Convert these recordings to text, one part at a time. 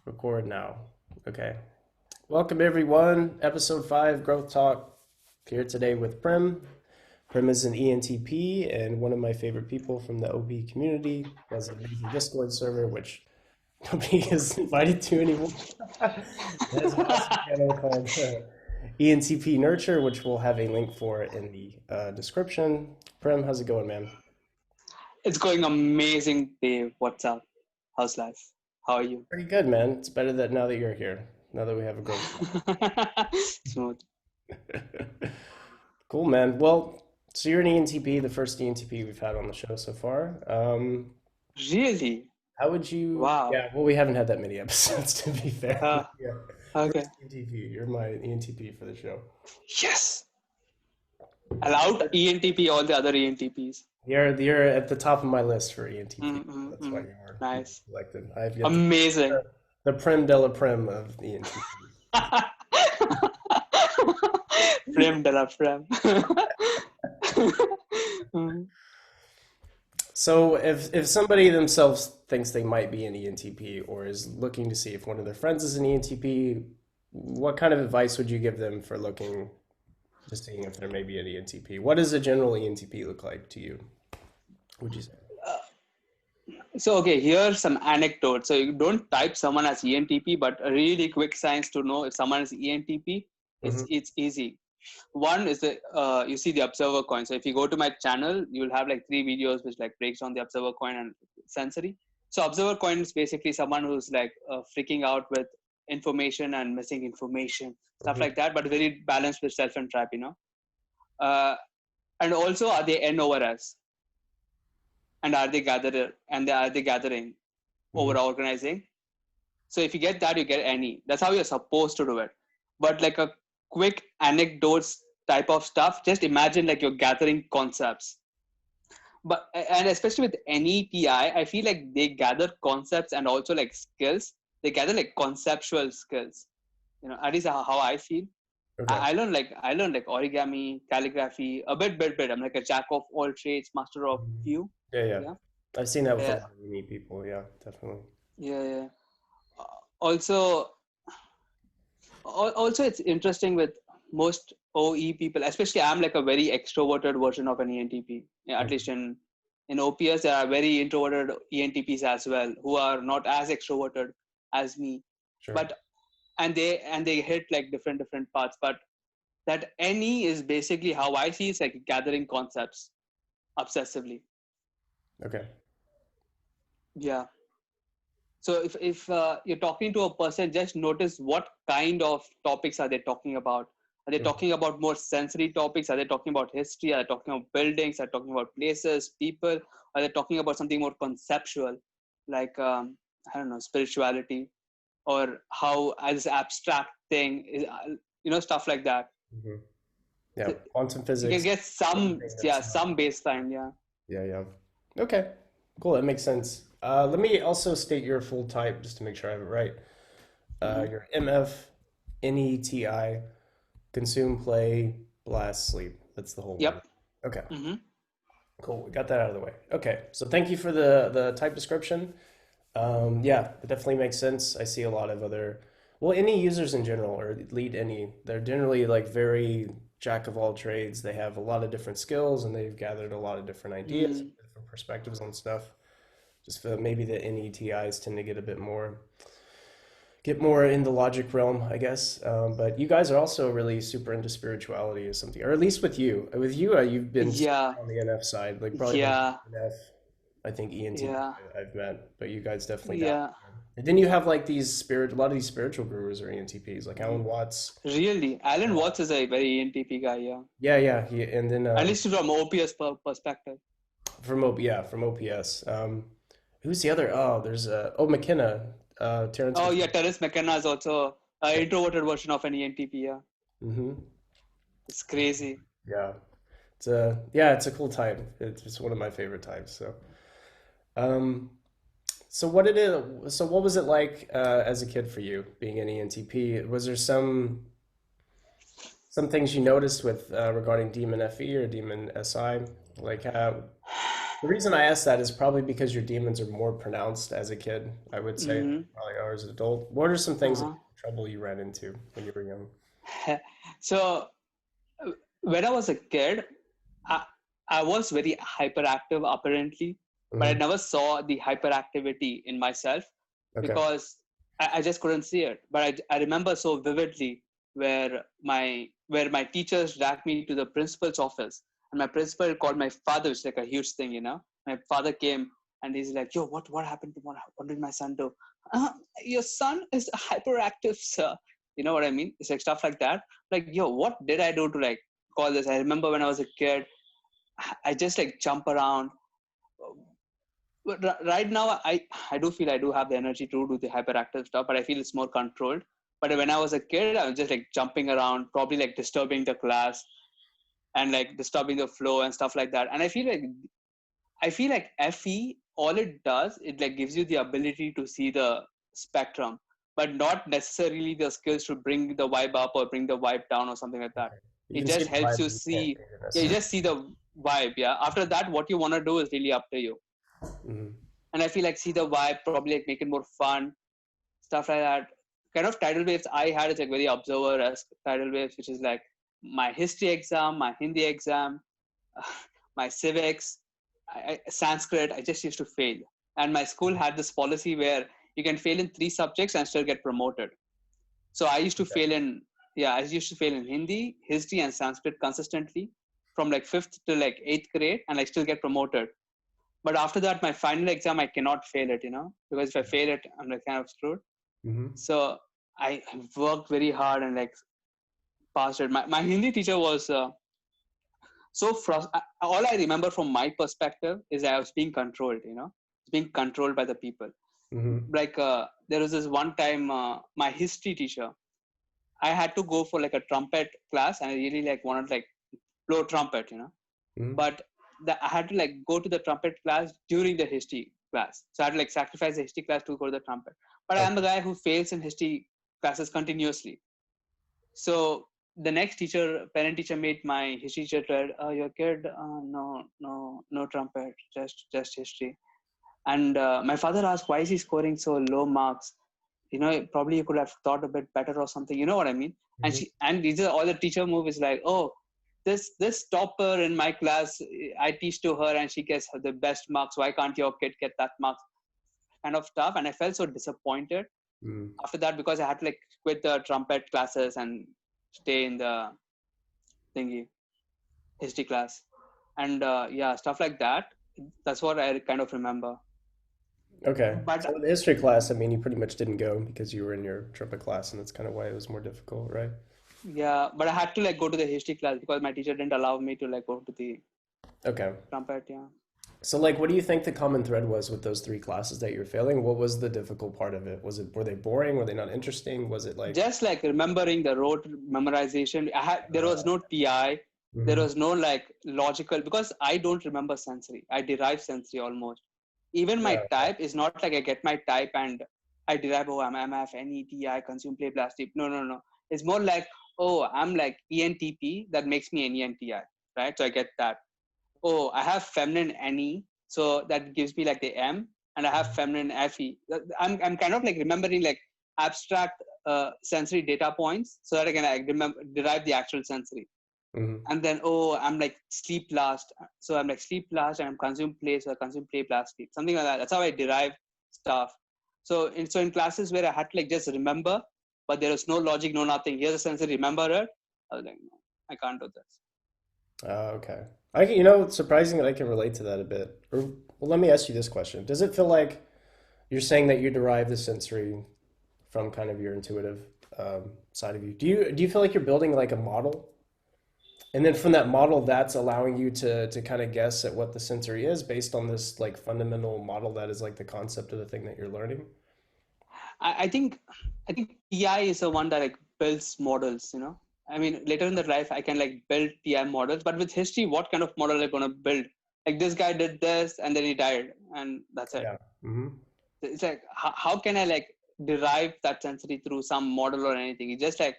Record now. Okay. Welcome everyone. Episode 5 Growth Talk here today with Prem. Prem is an ENTP and one of my favorite people from the OP community. He has an amazing Discord server, which nobody is invited to anymore. He has an awesome channel called ENTP Nurture, which we'll have a link for in the description. Prem, how's it going, man? It's going amazing, Dave. What's up? How's life? How are you? Pretty good, man. It's better that now that you're here, now that we have a growth Smooth. talk. Cool, man. Well, so you're an ENTP, the first ENTP we've had on the show so far. Really? How would you? Wow. Yeah, well, we haven't had that many episodes to be fair. Uh, Yeah, okay. first ENTP. You're my ENTP for the show. Yes. Allowed ENTP, all the other ENTPs. You're at the top of my list for ENTP. That's why Mm-mm-mm. you were Nice. selected. I've yet to Amazing. the Prem de la Prem of ENTP. Prem de la Prem. Mm. So if somebody themselves thinks they might be an ENTP or is looking to see if one of their friends is an ENTP, what kind of advice would you give them for looking, just seeing if there may be an ENTP? What does a general ENTP look like to you, would you say? So, okay, here's some anecdotes. So, you don't type someone as ENTP, but a really quick signs to know if someone is ENTP, Hmm. it's easy. One is the you see the observer coin. So if you go to my channel, you'll have like 3 videos which like breaks down the observer coin and sensory. So observer coin is basically someone who's like freaking out with information and missing information, stuff Hmm. like that, but very balanced with self and trap, uh, and also are they N over S, and are they gathering Hmm. over organizing. So if you get that, you get any. That's how you're supposed to do it. But like a quick anecdotes type of stuff, just imagine like you're gathering concepts. But and especially with NETI, I feel like they gather concepts and also like skills. They gather like conceptual skills. At least how I feel. Okay. I learned like origami, calligraphy, a bit. I'm like a jack of all trades, master of Mhm. few. Yeah, yeah. Yeah. I've seen that with a Yeah. lot of unique people. Yeah, definitely. Yeah. Also, also it's interesting with most OE people, especially I'm like a very extroverted version of an ENTP. Yeah, at least Mhm. in OPS there are very introverted ENTPs as well who are not as extroverted as me, Sure. but and they hit like different parts. But that NE is basically how I see it's like gathering concepts obsessively. Okay. Yeah. So if you're talking to a person, just notice what kind of topics are they talking about. Are they Mhm. talking about more sensory topics? Are they talking about history? Are they talking about buildings? Are they talking about places, people? Are they talking about something more conceptual, like I don't know, spirituality, or how as abstract thing is, stuff like that. Mhm. Yeah, So quantum you can physics, get some, anything yeah, that's not. some baseline, yeah. Yeah, yeah. Okay, cool. That makes sense. Let me also state your full type just to make sure I have it right. Hmm. You're MF, NETI, consume, play, blast, sleep. That's the whole one. Yep. Okay, Hmm. cool. We got that out of the way. Okay, so thank you for the type description. Yeah, it definitely makes sense. I see a lot of other, well, any users in general, or lead any, they're generally like very jack of all trades. They have a lot of different skills and they've gathered a lot of different ideas, Mm. different perspectives on stuff. Just feel maybe the NETIs tend to get more in the logic realm, I guess. But you guys are also really super into spirituality or something, or at least with you. With you, you've been Yeah. on the NF side, like probably the most Yeah. NF, I think ENTP Yeah. I've met. But you guys definitely dabble. Yeah. And then you have like a lot of these spiritual gurus or ENTPs, like Alan Mhm. Watts. Really, Alan Uh, Watts is a very NTP guy, yeah. yeah, yeah. And then At least from OPS perspective. from OPS. Who's the other? Oh, there's McKenna, Terrence Oh yeah, McKenna. Terence McKenna is also an Yeah. introverted version of an ENTP, yeah. Hmm. It's crazy. Yeah. It's a cool type. It's one of my favorite types. Um, so what was it like as a kid for you being an ENTP? Was there some things you noticed with regarding Demon FE or Demon SI? Like The reason I ask that is probably because your demons are more pronounced as a kid, I would say, than Hmm. they probably are as an adult. What are some things, Uh-huh. trouble you ran into when you were young? So when I was a kid, I, I was very hyperactive apparently, but I Hmm. never saw the hyperactivity in myself Okay. because I just couldn't see it. But I remember so vividly where my teachers dragged me to the principal's office, and my principal called my father, which is like a huge thing, you know. My father came and he's like, "Yo, what happened to what did my son do? Uh, your son is hyperactive, sir." You know what I mean? It's like stuff like that. Like, yo, what did I do to like call this? I remember when I was a kid, I just like jump around. But right now, I do feel I do have the energy to do the hyperactive stuff, but I feel it's more controlled. But when I was a kid, I was just like jumping around, probably like disturbing the class and like disturbing the flow and stuff like that. And I feel like FE, all it does, it like gives you the ability to see the spectrum, but not necessarily the skills to bring the vibe up or bring the vibe down or something like that. Okay. You It can see just the helps vibe, you but you can't see, read it yeah, you necessarily. just see the vibe. Yeah. After that, what you want to do is really up to you. Hmm. And I feel like see the vibe, probably like make it more fun, stuff like that. Kind of tidal waves I had is like very observer as tidal waves, which is like my history exam, my Hindi exam, my civics, Sanskrit. I just used to fail, and my school had this policy where you can fail in 3 subjects and still get promoted. So I used to Okay. fail in I used to fail in Hindi, history, and Sanskrit consistently from like fifth to like eighth grade, and I still get promoted. But after that, my final exam, I cannot fail it, because if I fail it, I'm like kind of screwed. Hmm. So I worked very hard and like passed it. My Hindi teacher was so all I remember from my perspective is I was being controlled, being controlled by the people. Hmm. Like there was this one time, my history teacher, I had to go for like a trumpet class, and I really like wanted like blow trumpet, Hmm. but I had to like go to the trumpet class during the history class. So I had to like sacrifice the history class to go to the trumpet. But I am the Okay. guy who fails in history classes continuously. So the next teacher, parent teacher, made my history teacher tell, "Your kid, no, no, no trumpet, just history." And my father asked, "Why is he scoring so low marks? Probably you could have thought a bit better or something." You know what I mean? Hmm. And these are all the teacher move is like, "Oh, this topper in my class, I teach to her and she gets the best marks. Why can't your kid get that marks?" Kind of stuff. And I felt so disappointed Hmm. after that because I had to like quit the trumpet classes and stay in the thingy history class. And stuff like that. That's what I kind of remember. Okay. But So in the history class, I mean, you pretty much didn't go because you were in your trumpet class, and that's kind of why it was more difficult, right? yeah, but I had to like go to the history class because my teacher didn't allow me to like go to the Okay. trumpet. Yeah. So, like, what do you think the common thread was with those three classes that you're failing? What was the difficult part of it? Were they boring? Were they not interesting? Was it like, Just like remembering the rote memorization, there was no TI, there mhm. was no like logical because I don't remember sensory. I derive sensory almost. Even my Yeah, okay. type is not like I get my type and I derive, oh, I'm MF, NETI, consume, play, plastic. No, no, no. It's more like, oh, I'm like ENTP, that makes me an ENTI, right? So I get that. Oh, I have feminine NE, so that gives me like the M, and I have feminine FE. I'm kind of like remembering like abstract sensory data points so that I can like, derive the actual sensory. Mhm. And then, oh, I'm like sleep last. So I'm like sleep last and I'm consume play, so I consume play plus sleep. Something like that. That's how I derive stuff. So in classes where I had to like just remember, but there was no logic, no nothing. Here's a sensory, remember it. I was like, no, I can't do this. Okay. It's surprising that I can relate to that a bit. Well, let me ask you this question. Does it feel like you're saying that you derive the sensory from kind of your intuitive side of you? Do you feel like you're building like a model? And then from that model, that's allowing you to kind of guess at what the sensory is based on this like fundamental model that is like the concept of the thing that you're learning? I think TI is the one that like builds models, I mean, later in the life, I can like build TI models, but with history, what kind of model are you gonna build? Like this guy did this and then he died, and that's it. Yeah. Hmm. It's like how can I like derive that sensory through some model or anything? It's like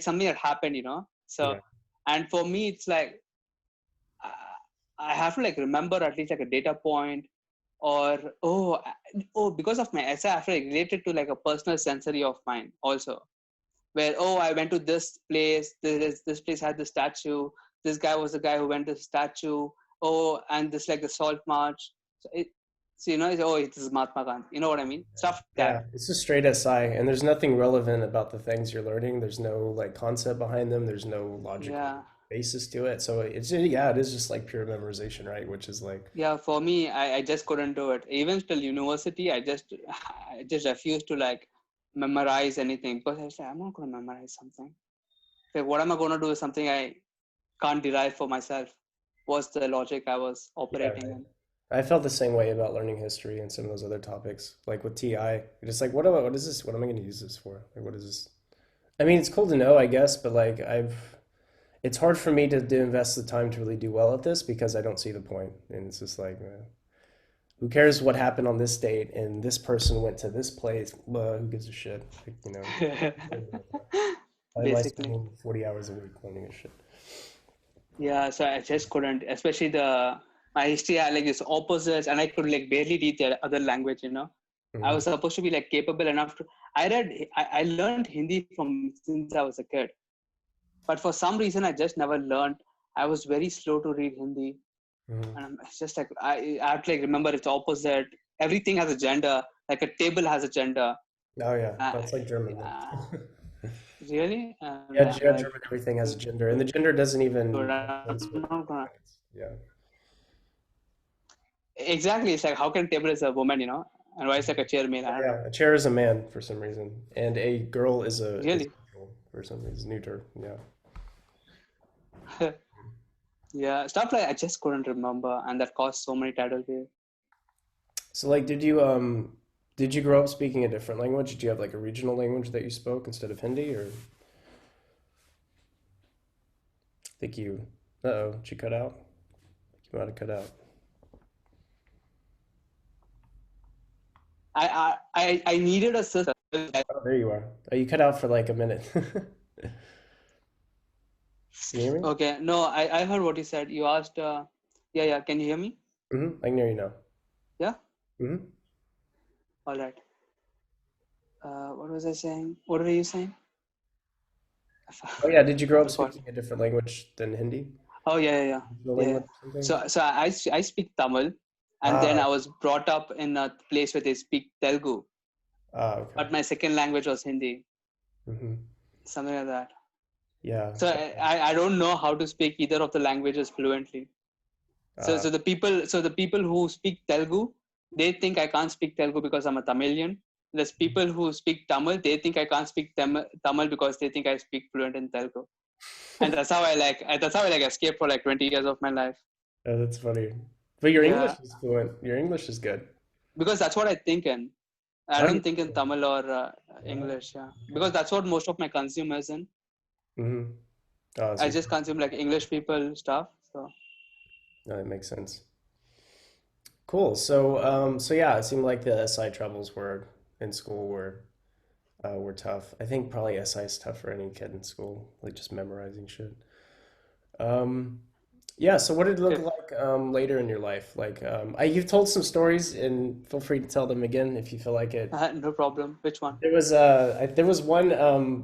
something that happened. So, Yeah. and for me, it's like I have to like remember at least like a data point, or because of my essay, I have to like relate it to like a personal sensory of mine also. Where I went to this place. This place had the statue. This guy was the guy who went to the statue. And this like the salt march. So it is Mahatma Gandhi. You know what I mean? Stuff like Yeah, that. it's just straight SI, and there's nothing relevant about the things you're learning. There's no like concept behind them. There's no logical Yeah. basis to it. So it's yeah, it is just like pure memorization, right? Which is like Yeah, for me, I just couldn't do it. Even till university, I just refused to like memorize anything because I was like, I'm not gonna memorize something. Like, what am I gonna do with something I can't derive for myself? Was the logic I was yeah, operating right. in? I felt the same way about learning history and some of those other topics. Like with TI, just like what is this? What am I going to use this for? Like what is this? I mean, it's cool to know, I guess, but like it's hard for me to invest the time to really do well at this because I don't see the point. And it's just like, who cares what happened on this date and this person went to this place? Who gives a shit? Like, why am I Basically. spending 40 hours a week learning a shit? Yeah, so I just couldn't, especially the my history had like this opposites, and I could like barely read the other language. I Hmm. was supposed to be like capable enough to. I learned Hindi from since I was a kid, but for some reason I just never learned. I was very slow to read Hindi, Hmm. and it's just like I have to like remember its opposite. Everything has a gender, like a table has a gender. Oh yeah, Uh, that's like German uh, then. really? And Yeah, I'm yeah, like, German, everything has a gender, and the dude, gender doesn't even make I'm sense with not gonna. when it's, yeah. Exactly. It's like, how can table is a woman, and why is like a chair male? Oh I don't know. yeah, a chair is a man for some reason, and a girl is Really? a girl for some reason, neuter. Yeah. Yeah. Stuff like I just couldn't remember, and that caused so many tidal waves. So like, did you grow up speaking a different language? Did you have like a regional language that you spoke instead of Hindi, or think you? Uh-oh, did you cut out? You might have cut out. I needed a system. Oh, there you are. Oh, you cut out for like a minute. Can you hear me? Okay. No, I heard what you said. You asked. Yeah, yeah. Can you hear me? I can hear you now. Yeah. Hmm. All right. What was I saying? What were you saying? Oh yeah, did you grow I up forgot. speaking a different language than Hindi? Oh yeah, yeah, yeah, Regional yeah, yeah. language or something? So I speak Tamil, and then Ah, I was brought up in a place where they speak Telugu, okay. but my second language was Hindi, Hmm. something like that. Yeah. So I don't know how to speak either of the languages fluently. So Uh, the people who speak Telugu, they think I can't speak Telugu because I'm a Tamilian. There's people who speak Tamil, they think I can't speak Tamil because they think I speak fluent in Telugu. And that's how I like escaped for like 20 years of my life. that's funny. But your Yeah, English is fluent. Your English is good. because that's what I think in. I Oh, you don't think in Tamil or English. Yeah, because that's what most of my consume is in. mm-hmm. Oh, I so just consume like English people stuff. So no, that makes sense. Cool. So yeah, it seemed like the SI troubles were in school were tough. I think probably SI is tough for any kid in school, like just memorizing shit. Um, yeah. So what did it look like later in your life? Like, you've told some stories, and feel free to tell them again if you feel like it. no problem. Which one? There was one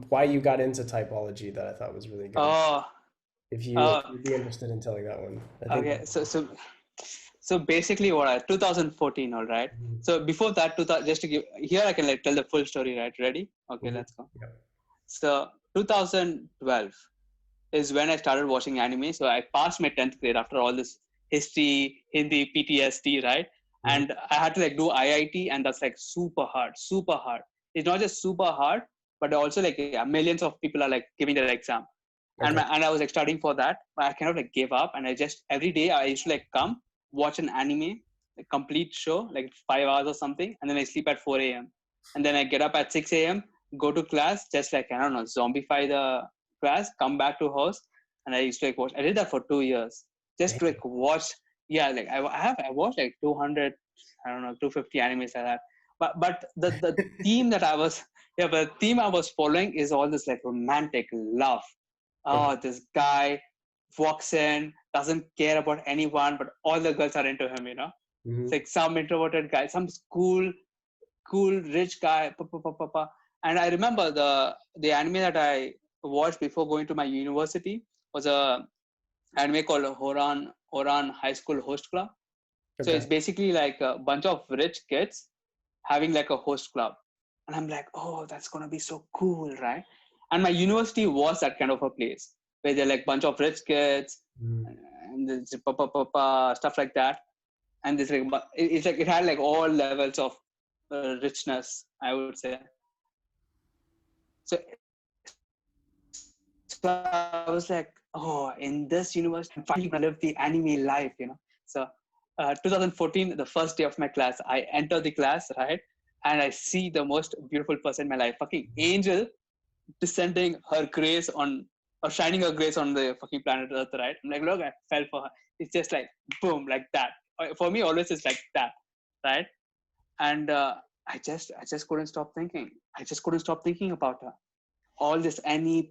why you got into typology that I thought was really good. Oh, If oh, you'd be interested in telling that one, I think. okay. So basically, what 2014, all right. Mhm. So before that, 2000, just to give here, I can like tell the full story, right? Ready? Okay, Mhm. let's go. Yeah. So 2012 is when I started watching anime. So I passed my 10th grade after all this history, Hindi, PTSD, right? Mhm. And I had to like do IIT, and that's like super hard, super hard. It's not just super hard, but also like millions of people are like giving their exam. And Okay. I was like studying for that, but I kind of like gave up. And I just every day I used to like come watch an anime, a complete show, like 5 hours or something, and then I sleep at 4 a.m. And then I get up at 6 a.m., go to class, just like I don't know, zombify the class, come back to house, and I used to like watch. I did that for 2 years, just to Damn. like watch. Yeah, like I watched like 200, I don't know, 250 animes like that. But the theme that I was yeah, but the theme I was following is all this like romantic love. Okay. Oh, this guy walks in doesn't care about anyone, but all the girls are into him. It's Mm-hmm. like some introverted guy, some cool rich guy. And I remember the anime that I watched before going to my university was a anime called Horan High School Host Club. So Okay. it's basically like a bunch of rich kids having like a host club. And I'm like, oh, that's gonna be so cool, right? And my university was that kind of a place where they're like bunch of rich kids Mm. and stuff like that. And it's like it had like all levels of richness, I would say. So, so I was like, oh, in this university, I'm finally gonna live the anime life. So 2014, the first day of my class, I enter the class, right? And I see the most beautiful person in my life, fucking angel, descending her grace on, or shining her grace on the fucking planet Earth, right? I'm like, look, I fell for her. It's just like, boom, like that. For me, always it's like that, right? And I just couldn't stop thinking. I just couldn't stop thinking about her. All this Annie,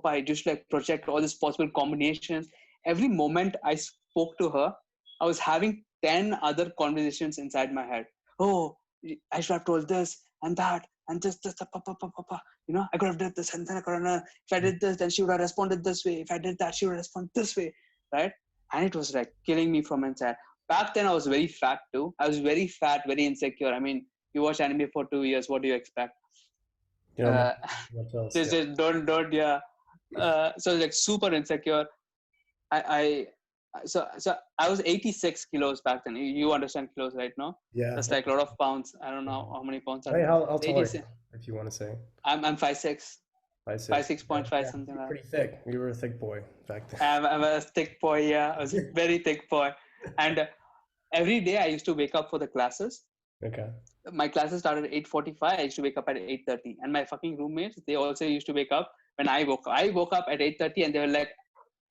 I just like project all these possible combinations. Every moment I spoke to her, I was having 10 other conversations inside my head. Oh, I should have told this and that and this, I could have done this and then I could have, if I did this, then she would have responded this way. If I did that, she would respond this way, right? And it was like killing me from inside. Back then, I was very fat too. I was very fat, very insecure. I mean, you watch anime for 2 years, what do you expect? You know, Uh, much else. just don't yeah. So like super insecure. I so I was 86 kilos back then. You understand kilos right now? Yeah. That's like a lot of pounds. I don't know how many pounds are Hey, there. how tall are you, 86. if you want to say? I'm 5'6", 5'6". five six Yeah, point five yeah. something You're like pretty thick. You were a thick boy back then. that. I'm a thick boy. Yeah, I was a very thick boy. And every day I used to wake up for the classes. Okay. My classes started at 8:45. I used to wake up at 8:30, and my fucking roommates, they also used to wake up when I woke up. I woke up at 8:30, and they were like,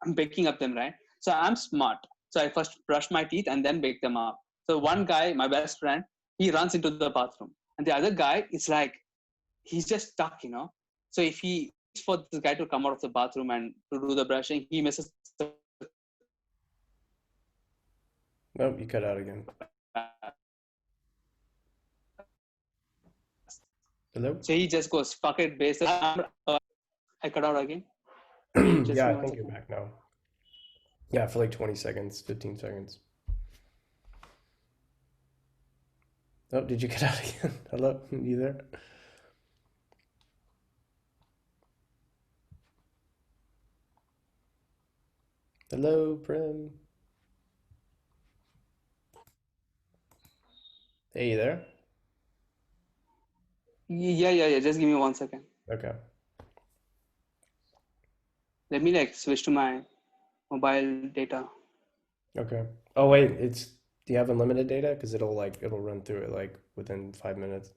I'm waking up them, right? So I'm smart. So I first brush my teeth and then wake them up. So one guy, my best friend, he runs into the bathroom, and the other guy is like, he's just stuck. So if he waits for this guy to come out of the bathroom and to do the brushing, he misses the Nope, you cut out again. class. Hello? So he just goes, fuck it, basic. I cut out again. Just Yeah, give I me one think you're second. back now. Yeah, for like 20 seconds, 15 seconds. Oh, did you cut out again? Hello? You there? Hello, Prem. Hey, you there? Yeah. Just give me 1 second. Okay. Let me like switch to my mobile data. Okay. Oh, wait, do you have unlimited data? Because it'll run through it like within 5 minutes.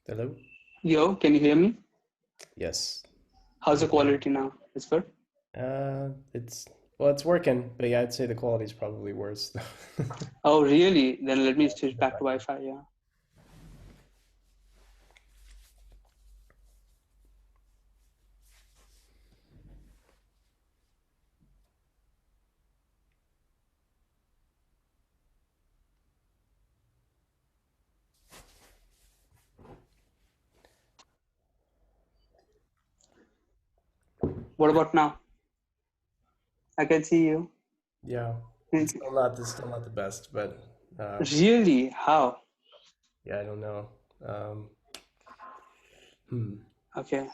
Hello? Yo, can you hear me? Yes. How's the Is it better? quality now? It's good? It's well, it's working, but yeah, I'd say the quality's probably worse. Oh, really? Then let me switch Bit back to better. Wi-Fi. Yeah. What about now? I can see you. Yeah, it's still not the best, but Really? How? yeah, I don't know. Um, hmm. Okay.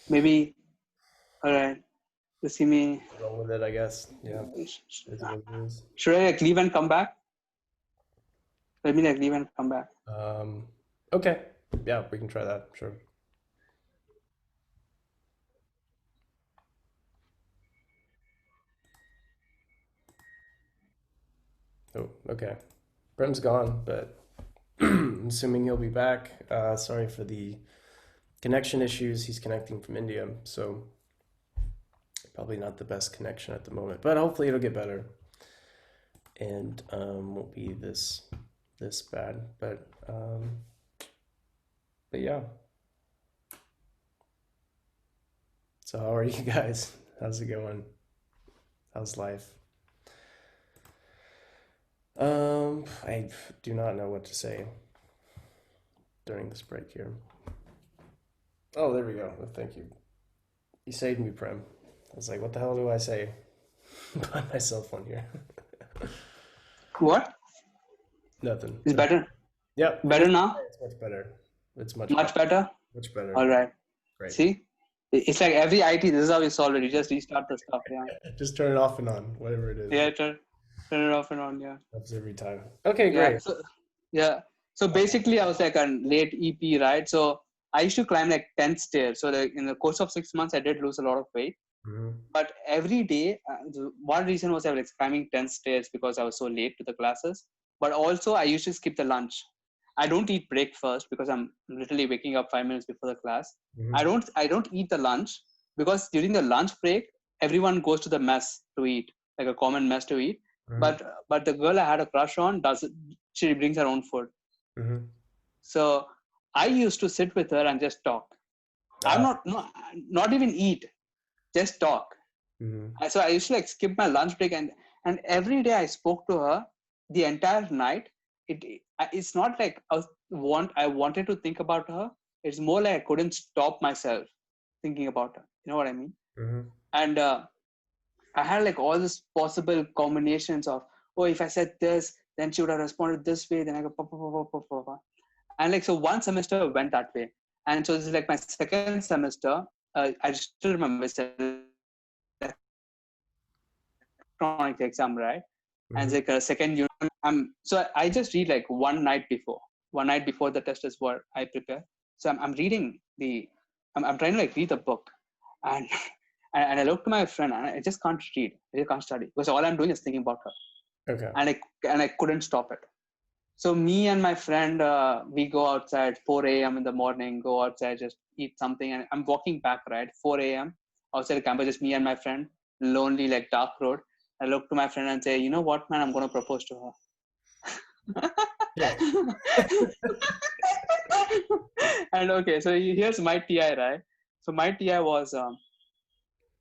Maybe. All right. You see me. Roll with it, I guess. Yeah, is what it is. Should I like leave and come back? Let me like leave and come back. Um, okay. Yeah, we can try that. Sure. Oh, okay. Brem's gone, but I'm assuming he'll be back. Sorry for the connection issues. He's connecting from India, so probably not the best connection at the moment, but hopefully it'll get better and won't be this bad. But yeah. So how are you guys? How's it going? How's life? I do not know what to say during this break here. Oh, there we go. Oh, thank you. You saved me, Prem. I was like, what the hell do I say by myself on here? What? Nothing. Is better? Yep. Better now? It's much better. It's Much better? Much better. All right. Great. See? It's like every IT, this is how we solve it. You just restart the stuff, yeah. Just turn it off and on, whatever it is. Yeah, turn it off and on, yeah. Helps every time. Okay, great. Yeah. So basically, I was like a late EP, right? So I used to climb like 10 stairs. So in the course of 6 months, I did lose a lot of weight. Mm-hmm. But every day, one reason was I was climbing 10 stairs because I was so late to the classes. But also, I used to skip the lunch. I don't eat breakfast because I'm literally waking up 5 minutes before the class. Mm-hmm. I don't eat the lunch because during the lunch break, everyone goes to the mess to eat, like a common mess to eat. Mm-hmm. But the girl I had a crush on she brings her own food. Mm-hmm. So I used to sit with her and just talk. I'm not even eat, just talk. Mm-hmm. So I used to like skip my lunch break and every day I spoke to her the entire night. It's not like I wanted to think about her. It's more like I couldn't stop myself thinking about her. You know what I mean? Mm-hmm. And I had like all these possible combinations of, oh, if I said this, then she would have responded this way. Then I go, pa, pa, pa, pa, pa, pa. And like, so one semester went that way. And so this is like my second semester. I still remember it's electronics exam, right? Mm-hmm. And it's like a second unit. So I just read like one night before the test is what I prepare. So I'm reading I'm trying to like read the book, and and I look to my friend and I just can't read. I just can't study because all I'm doing is thinking about her. Okay. And I couldn't stop it. So me and my friend, we go outside 4 a.m. in the morning, go outside, just eat something. And I'm walking back, right? 4 a.m. outside the campus, just me and my friend, lonely, like dark road. I look to my friend and say, you know what, man, I'm going to propose to her. Yeah. And okay, so here's my TI, right? So my TI was,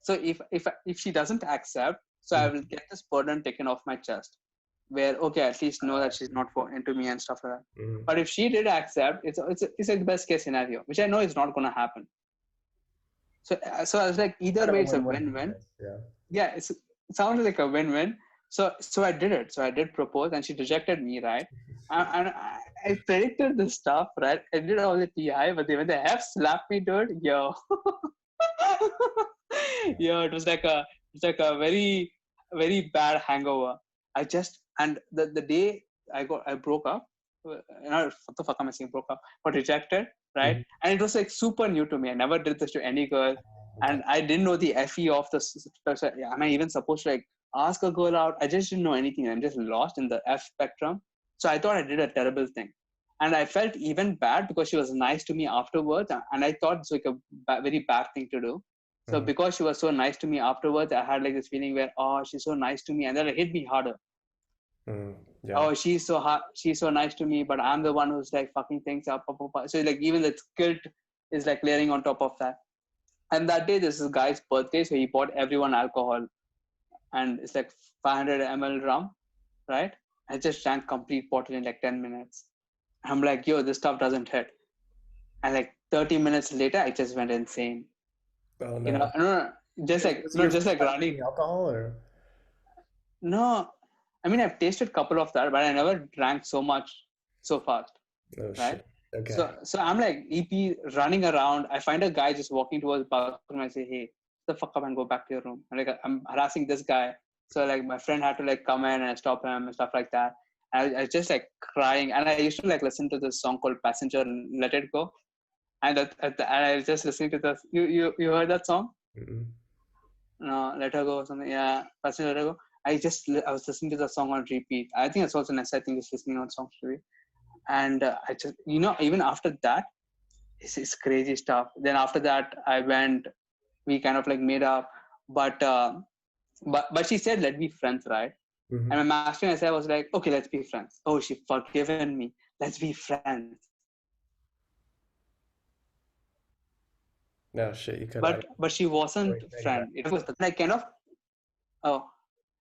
so if she doesn't accept, so I will get this burden taken off my chest. Where okay, at least know that she's not into me and stuff like that. Mm-hmm. But if she did accept, it's like the best case scenario, which I know is not going to happen. So I was like, either way, it's a win-win. Yeah, it sounds like a win-win. So I did it. So I did propose, and she rejected me, right? And I predicted this stuff, right? I did all the TI, but when the F slapped me, dude, yo, yo, it was like a very very bad hangover. And the day I broke up, what the fuck am I saying? Broke up, got rejected, right? Mm-hmm. And it was like super new to me. I never did this to any girl, and I didn't know the FE of this. Am I even supposed to like ask a girl out? I just didn't know anything. I'm just lost in the F spectrum. So I thought I did a terrible thing, and I felt even bad because she was nice to me afterwards, and I thought it's like a very bad thing to do. So because she was so nice to me afterwards, I had like this feeling where, oh, she's so nice to me, and then it hit me harder. Yeah. Oh, she's so nice to me, but I'm the one who's like fucking things up. So like even the guilt is like layering on top of that. And that day, this is guy's birthday, so he bought everyone alcohol, and it's like 500 ml rum, right? I just drank complete bottle in like 10 minutes. I'm like, yo, this stuff doesn't hit. And like 30 minutes later, I just went insane. Oh no. You know, no, just like running alcohol or no. I mean, I've tasted a couple of that, but I never drank so much so fast. Oh right? shit. Okay. So I'm like EP running around. I find a guy just walking towards the bathroom. I say, hey, the fuck up and go back to your room. And like I'm harassing this guy. So like my friend had to like come in and stop him and stuff like that. And I was just like crying. And I used to like listen to this song called Passenger, Let It Go. And and I was just listening to this. You heard that song? Mm-mm. No, Let Her Go or something. Yeah, Passenger, Let Her Go. I was listening to the song on repeat. I think it's also nice. I think it's listening on songs to repeat. And I just, even after that, it's crazy stuff. Then after that, we kind of like made up, but she said, "Let's be friends," right? Mm-hmm. And my master and I was like, "Okay, let's be friends." Oh, she forgiven me. Let's be friends. No shit, you cut out. But she wasn't Wait, now you're back. friend. It was like kind of, oh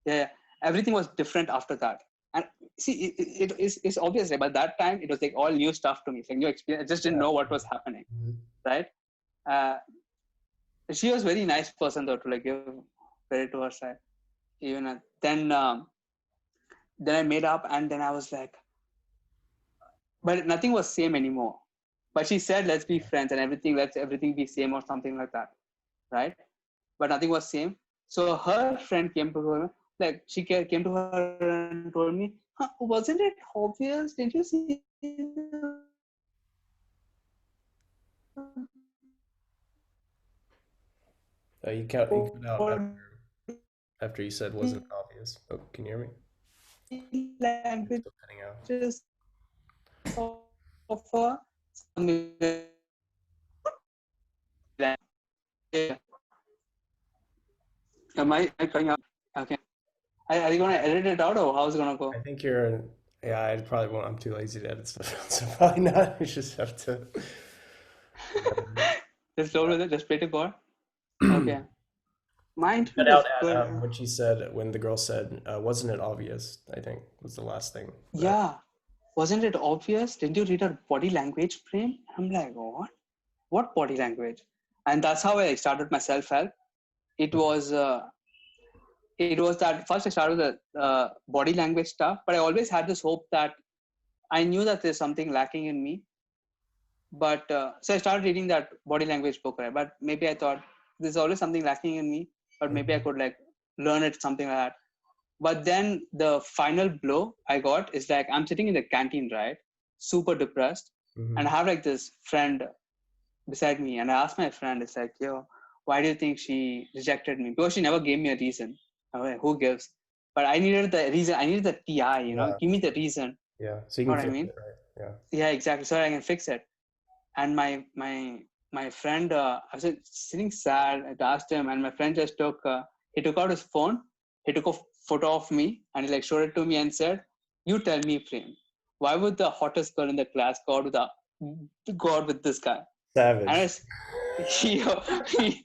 yeah, everything was different after that. And see, it's obvious, right? But that time it was like all new stuff to me. It's like new experience. I just didn't know what was happening, Mm-hmm. right? Uh, she was very nice person though, to like give credit to her side. Even then I made up, and then I was like, but nothing was same anymore. But she said, "Let's be friends and everything. Let's everything be same," or something like that, right? But nothing was same. So her friend came to her, like she came to her and told me, huh, "Wasn't it obvious? Didn't you see?" You cut out after you said wasn't obvious. Oh, can you hear me? You're still cutting out. Languages of something. Am I cutting out? Okay. Are you gonna edit it out, or how's it gonna I go? think you're. Yeah, I probably won't. I'm too lazy to edit stuff, out, so probably not. You just have to. Just roll with it. Just play to God. You Okay. My cut internet out is at good. what she said when the girl said, "Wasn't it obvious?" I think was the last thing. That Yeah. Wasn't it obvious? Didn't you read her body language, Prem? I'm like, what? What body language? And that's how I started my self-help. It was uh, it was that first I started with the body language stuff, but I always had this hope that I knew that there's something lacking in me. But so I started reading that body language book, right? But maybe I thought there's always something lacking in me, but maybe I Mhm. could like learn it, something like that. But then the final blow I got is like I'm sitting in the canteen, right? Super depressed. And I Mhm. have like this friend beside me. And I asked my friend, it's like, yo, why do you think she rejected me? Because she never gave me a reason. I'm like, who gives? But I needed the reason. I needed the TI, Yeah, give me the reason. yeah. So you Know can what I fix mean? it, right? Yeah. Yeah, exactly. So I can fix it. And my friend, I was sitting sad. I asked him, and my friend just he took out his phone, he took a photo of me, and he like showed it to me and said, "You tell me, Prem, why would the hottest girl in the class go out with this guy?" And Savage. it's he, he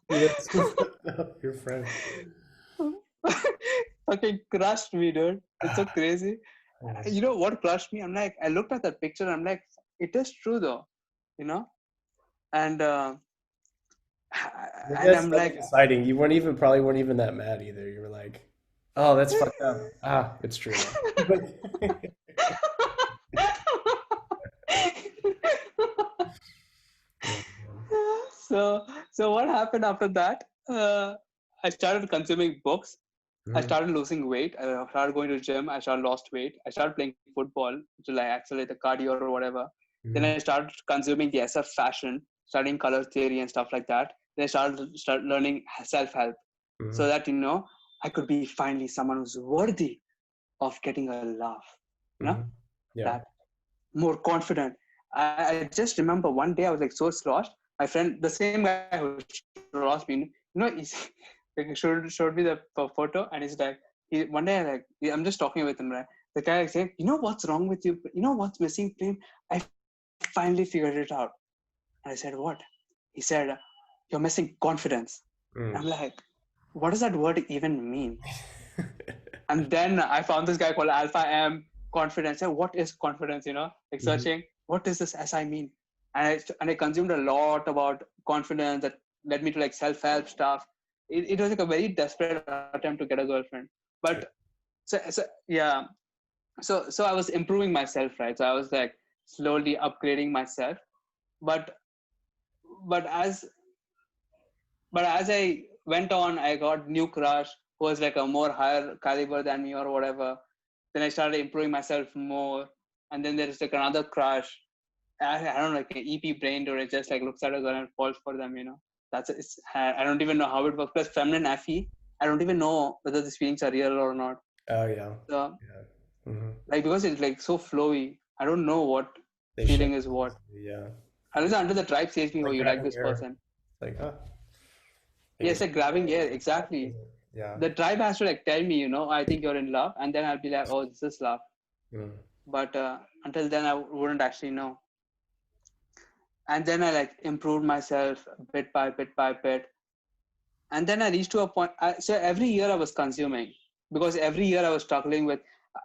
Yeah, that's so fucked up. Your friend. fucking crushed me, dude. It's so crazy. Yeah. You know what crushed me? I'm like, I looked at that picture. I'm like, it is true though, you know. And Maybe and that's I'm double like, deciding. You probably weren't even that mad either. You were like, "Oh, that's fucked up." Ah, it's true though. Oh, man. so what happened after that? I started consuming books. I Mhm. started losing weight. I started going to the gym. I started lost weight. I started playing football to like accelerate the cardio or whatever. Then I Mhm. started consuming the SF fashion, studying color theory and stuff like that. Then I start learning self help, so Mhm. that I could be finally someone who's worthy of getting a love. You know Mhm. Yeah. that more confident. I just remember one day I was like so lost. My friend, the same guy who lost me, he's like showed me the photo, and he's like, one day I'm just talking with him, right? The guy like saying, what's wrong with you? You know what's missing, Prem? I finally figured it out. And I said, what? He said, you're missing confidence. Mm. I'm like, what does that word even mean? And then I found this guy called Alpha M Confidence. And what is confidence? Like Mhm. searching, what does this SI mean? And I consumed a lot about confidence that led me to like self help stuff. It was like a very desperate attempt to get a girlfriend. But so yeah, so I was improving myself, right? So I was like slowly upgrading myself. But but as but as I went on, I got new crush who was like a more higher caliber than me or whatever. Then I started improving myself more, and then there's like another crush. I don't know, like an EP brain, or it just like looks at a girl and falls for them. I don't even know how it works. Plus, feminine FE, I don't even know whether these feelings are real or not. Oh yeah. So Yeah. Hmm. like because it's like so flowy. I don't know what They feeling shift. is what. Yeah. Until the tribe says me, oh, Like you like grabbing this air. person. It's like, huh. I Yes, guess. like grabbing air, exactly. Yeah. The tribe has to like tell me, I think you're in love, and then I'll be like, oh, this is love. Mm. But until then, I wouldn't actually know. And then I like improved myself bit by bit by bit, and then I reached to a point. So every year I was consuming because every year I was struggling with.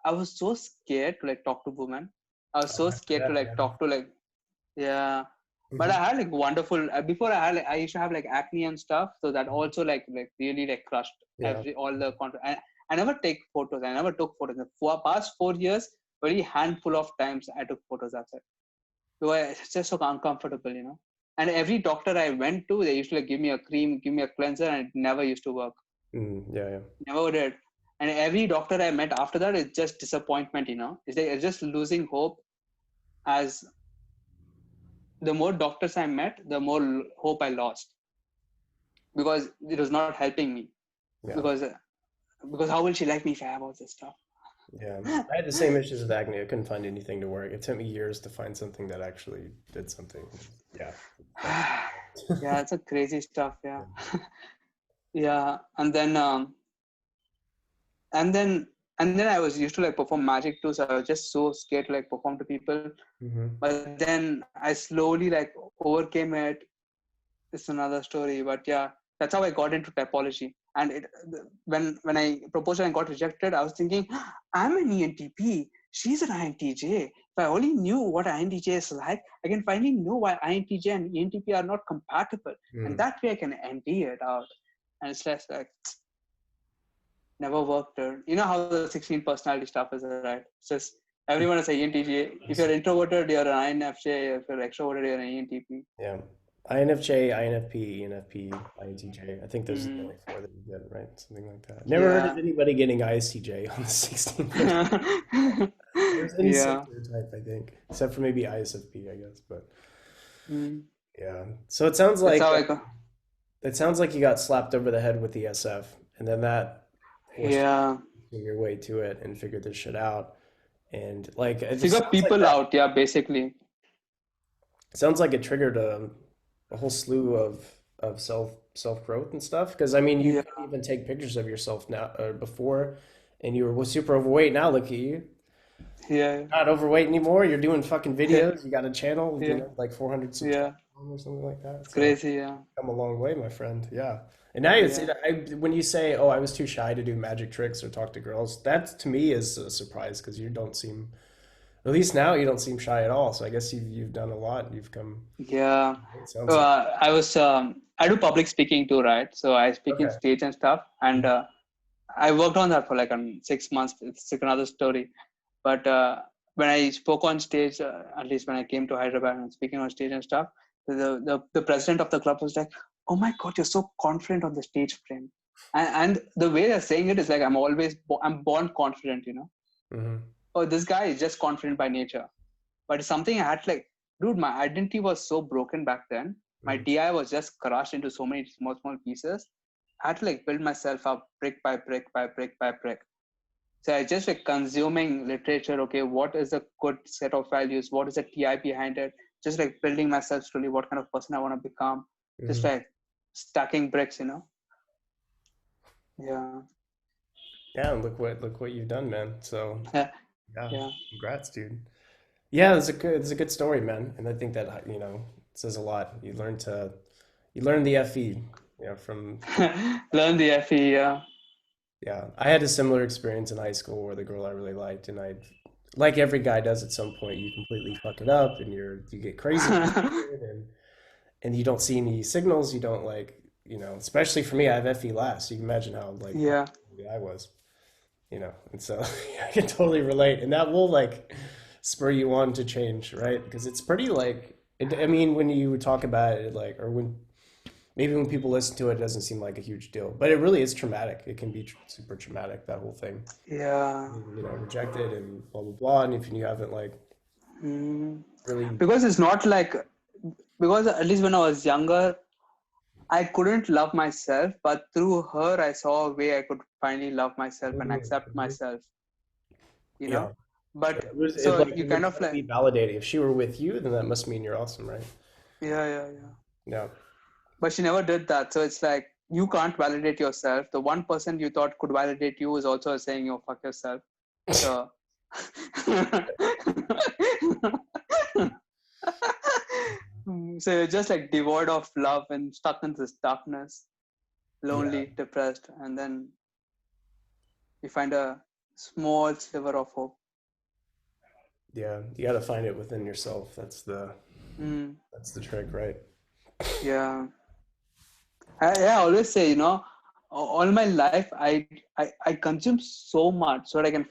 I was so scared to like talk to women. I was so scared to Yeah. like talk to like yeah. But Hmm. I had like wonderful before I had like I used to have like acne and stuff, so that also like really like crushed Yeah. every all the content. I never take photos. I never took photos. For past 4 years, very handful of times I took photos. That's it. Because it's just so uncomfortable. And every doctor I went to, they used to like give me a cream, give me a cleanser, and it never used to work. Mm. Yeah. Yeah. Never did. And every doctor I met after that is just disappointment. It's like it's just losing hope. As the more doctors I met, the more hope I lost because it was not helping me. Yeah. Because because how will she like me if I have all this stuff? Yeah. I had the same issues with acne. I couldn't find anything to work. It took me years to find something that actually did something. Yeah. Fuck. Yeah, it's a crazy stuff. Yeah, Yeah. yeah, and then I was used to like perform magic too, so I was just so scared to like perform to people. Hmm. But then I slowly like overcame it. It's another story, but yeah, that's how I got into typology. And when I proposed and got rejected, I was thinking, I'm an ENTP. She's an INTJ. If I only knew what INTJ is like, I can finally know why INTJ and ENTP are not compatible, and Mm. that way I can ND it out. And it's less like never worked out. You know how the 16 personality stuff is, right? It's just everyone is an ENTJ. If you're introverted, you're an INFJ. If you're extroverted, you're an ENTP. Yeah. INFJ, INFP, ENFP, INTJ. I think those are the Mm. only four that you get, right? Something like that. Never heard of Yeah. anybody getting ISTJ on the 16th. There's any Yeah. similar type, I think, except for maybe ISFP, I guess. But Mm. yeah. So it sounds That's like how I go. you got slapped over the head with the SF, and then that forced you Yeah. to your way to it and figure this shit out. And like it just Figure sounds like people that. out. Yeah, basically. It sounds like it triggered a whole slew of self growth and stuff. Because I mean, you Yeah. couldn't even take pictures of yourself now or before, and you were super overweight. Now look at you, Yeah. not overweight anymore. You're doing fucking Yeah. videos. You got a channel, Yeah. like 400 subscribers Yeah. or something like that. It's So crazy. Yeah. come a long way, my friend. Yeah. And now Yeah. when you say, "Oh, I was too shy to do magic tricks or talk to girls," that to me is a surprise because you don't seem, at least now, you don't seem shy at all. So I guess you've done a lot. You've come. Yeah. It sounds like I do public speaking too, right? So I speak in okay. stage and stuff, and Mhm. I worked on that for like 6 months. It's like another story. But when I spoke on stage, at least when I came to Hyderabad and speaking on stage and stuff, the president of the club was like, "Oh my God, you're so confident on the stage, Prem." And the way they're saying it is like I'm born confident. Mhm. Oh, this guy is just confident by nature. But it's something I had to like, dude, my identity was so broken back then. My Mhm. DI was just crushed into so many small, small pieces. I had to like build myself up brick by brick by brick by brick. So I just like consuming literature. Okay, what is a good set of values? What is the TI behind it? Just like building myself slowly. What kind of person I want to become? Just Mhm. like stacking bricks. Yeah, Yeah, and look what you've done, man. So yeah, yeah, yeah. congrats, dude. Yeah, it's a good story, man. And I think that it says a lot. You learn the FE, from Learn the FE. Yeah. yeah. I had a similar experience in high school where the girl I really liked, and like every guy does at some point, you completely fuck it up, and you get crazy and you don't see any signals. You don't especially for me, I have FE last. You can imagine how like Yeah. I was. And so I can totally relate, and that will like spur you on to change, right? Because it's pretty I mean, when you talk about it, like, or when people listen to it, it doesn't seem like a huge deal, but it really is traumatic. It can be super traumatic, that whole thing. Yeah. Rejected and blah blah blah, and if you haven't Mm. really, Because it's not like because at least when I was younger, I couldn't love myself, but through her, I saw a way I could finally love myself and accept Mm-hmm. myself, you Yeah. know. But It so like you it would kind kind of of like, be validating. If she were with you, then that must mean you're awesome, right? yeah, yeah, yeah. Yeah. But she never did that. So it's like, you can't validate yourself. The one person you thought could validate you is also saying, "Oh, fuck yourself." So, so you're just like devoid of love and stuck in this darkness, Yeah. lonely, depressed, and then you find a small sliver of hope. Yeah. You got to find it within yourself. Mm, That's the trick, right? yeah. I always say, all my life I consume so much so that I can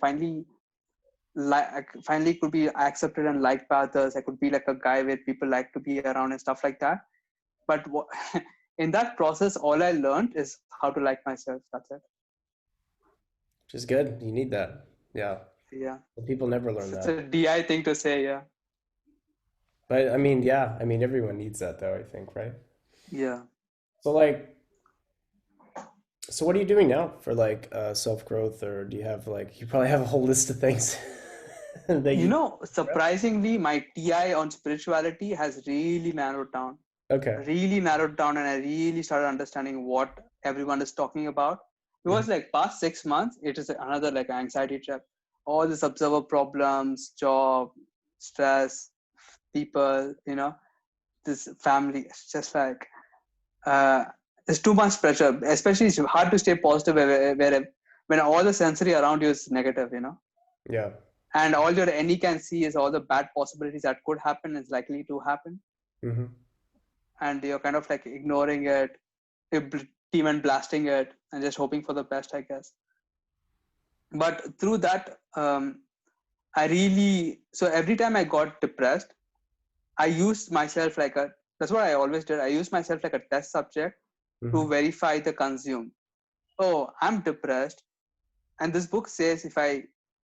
finally could be accepted and liked by others. I could be like a guy where people like to be around and stuff like that. But in that process, all I learned is how to like myself. That's it. Which is good. You need that. Yeah. Yeah, But people never learn it's that. a DI thing to say. Yeah, But I mean, yeah. I mean, everyone needs that, though, I think, right? yeah. So, like, so what are you doing now for like self-growth, or do you have like you probably have a whole list of things that you Surprisingly, my TI on spirituality has Okay. really narrowed down, and I really started understanding what everyone is talking about. Mhm. Because like past 6 months, it is another like anxiety trap. All this observer problems, job, stress, people, this family. It's just like uh, it's too much pressure. Especially, it's hard to stay positive where when all the sensory around you is negative. Yeah. And all your any can see is all the bad possibilities that could happen is likely to happen, Hmm. and you're kind of like ignoring it, demon blasting it, and just hoping for the best, I guess. But through that, I really so every time I got depressed, I used myself like a that's what I always did. I used myself like a test subject to Hmm. verify the consume. Oh, I'm depressed, and this book says if I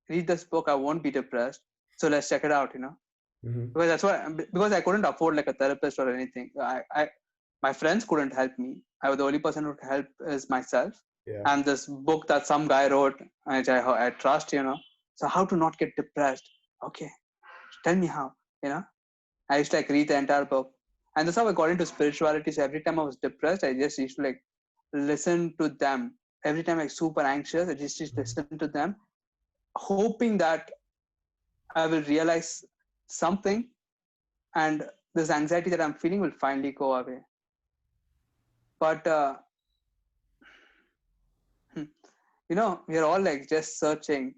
read this book, I won't be depressed. So let's check it out. Hmm. Because that's what because I couldn't afford like a therapist or anything. My friends couldn't help me. I was the only person who could help is myself. Yeah. And this book that some guy wrote, which I trust. So how to not get depressed? Okay, tell me how. You know, I used to like read the entire book, and that's how I got into spirituality. So every time I was depressed, I just used to like listen to them. Every time I'm super anxious, I just used to listen to them, hoping that I will realize something, and this anxiety that I'm feeling will finally go away. But we're all like just searching.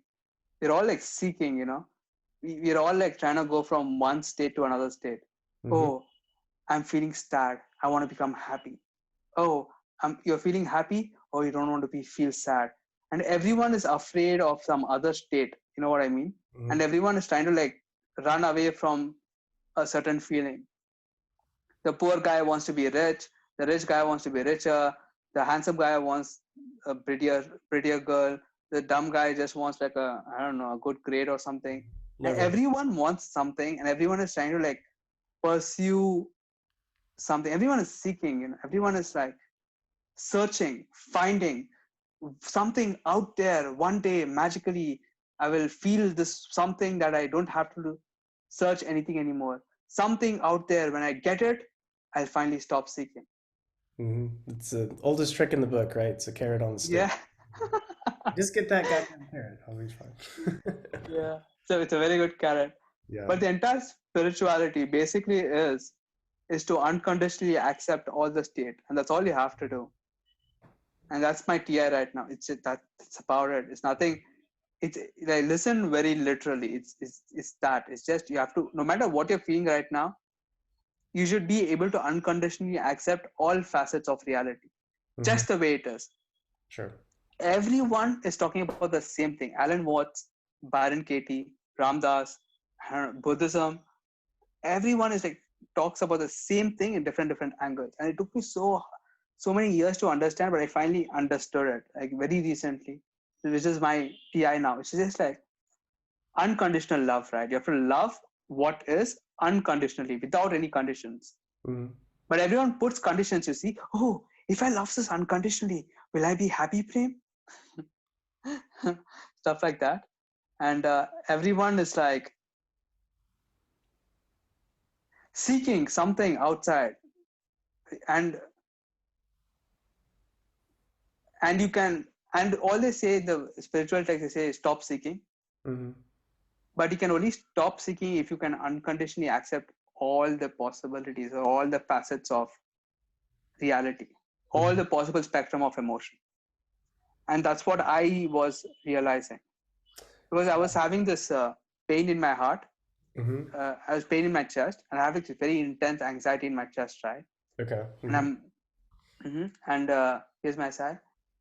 We're all like seeking. We're all like trying to go from one state to another state. Hmm. Oh, I'm feeling sad. I want to become happy. Oh, you're feeling happy. Oh, you don't want to feel sad. And everyone is afraid of some other state. You know what I mean? Hmm. And everyone is trying to like run away from a certain feeling. The poor guy wants to be rich. The rich guy wants to be richer. The handsome guy wants a prettier girl. The dumb guy just wants like I don't know, a good grade or something. And Never. everyone wants something, and everyone is trying to like pursue something. Everyone is seeking. Everyone is like searching, finding something out there. One day, magically, I will feel this something that I don't have to search anything anymore. Something out there. When I get it, I'll finally stop seeking. It's the oldest trick in the book, right? It's a carrot on the stick. Yeah. Just get that goddamn carrot. I'll be fine. Yeah. So it's a very good carrot. Yeah. But the entire spirituality basically is to unconditionally accept all the state, and that's all you have to do. And that's my TI right now. It's about it. It's nothing. It's like listen very literally. It's that. It's just you have to no matter what you're feeling right now, you should be able to unconditionally accept all facets of reality, Hmm. just the way it is. Sure. Everyone is talking about the same thing. Alan Watts, Byron Katie, Ramdas, Buddhism. Everyone is like talks about the same thing in different angles, and it took me so many years to understand, but I finally understood it like very recently, which is my TI now. It's just like unconditional love, right? You have to love what is unconditionally without any conditions. Hmm. But everyone puts conditions, you see. Oh, if I love this unconditionally, will I be happy, Prem? Stuff like that. And everyone is like seeking something outside. And you can, and all they say, the spiritual text, they say stop seeking. Mm-hmm. But you can only stop seeking if you can unconditionally accept all the possibilities or all the facets of reality, all the possible spectrum of emotion. And that's what I was realizing, because I was having this pain in my heart. Mm-hmm. I was pain in my chest, and I have this very intense anxiety in my chest, right? Okay. And Mm-hmm. and here's my side.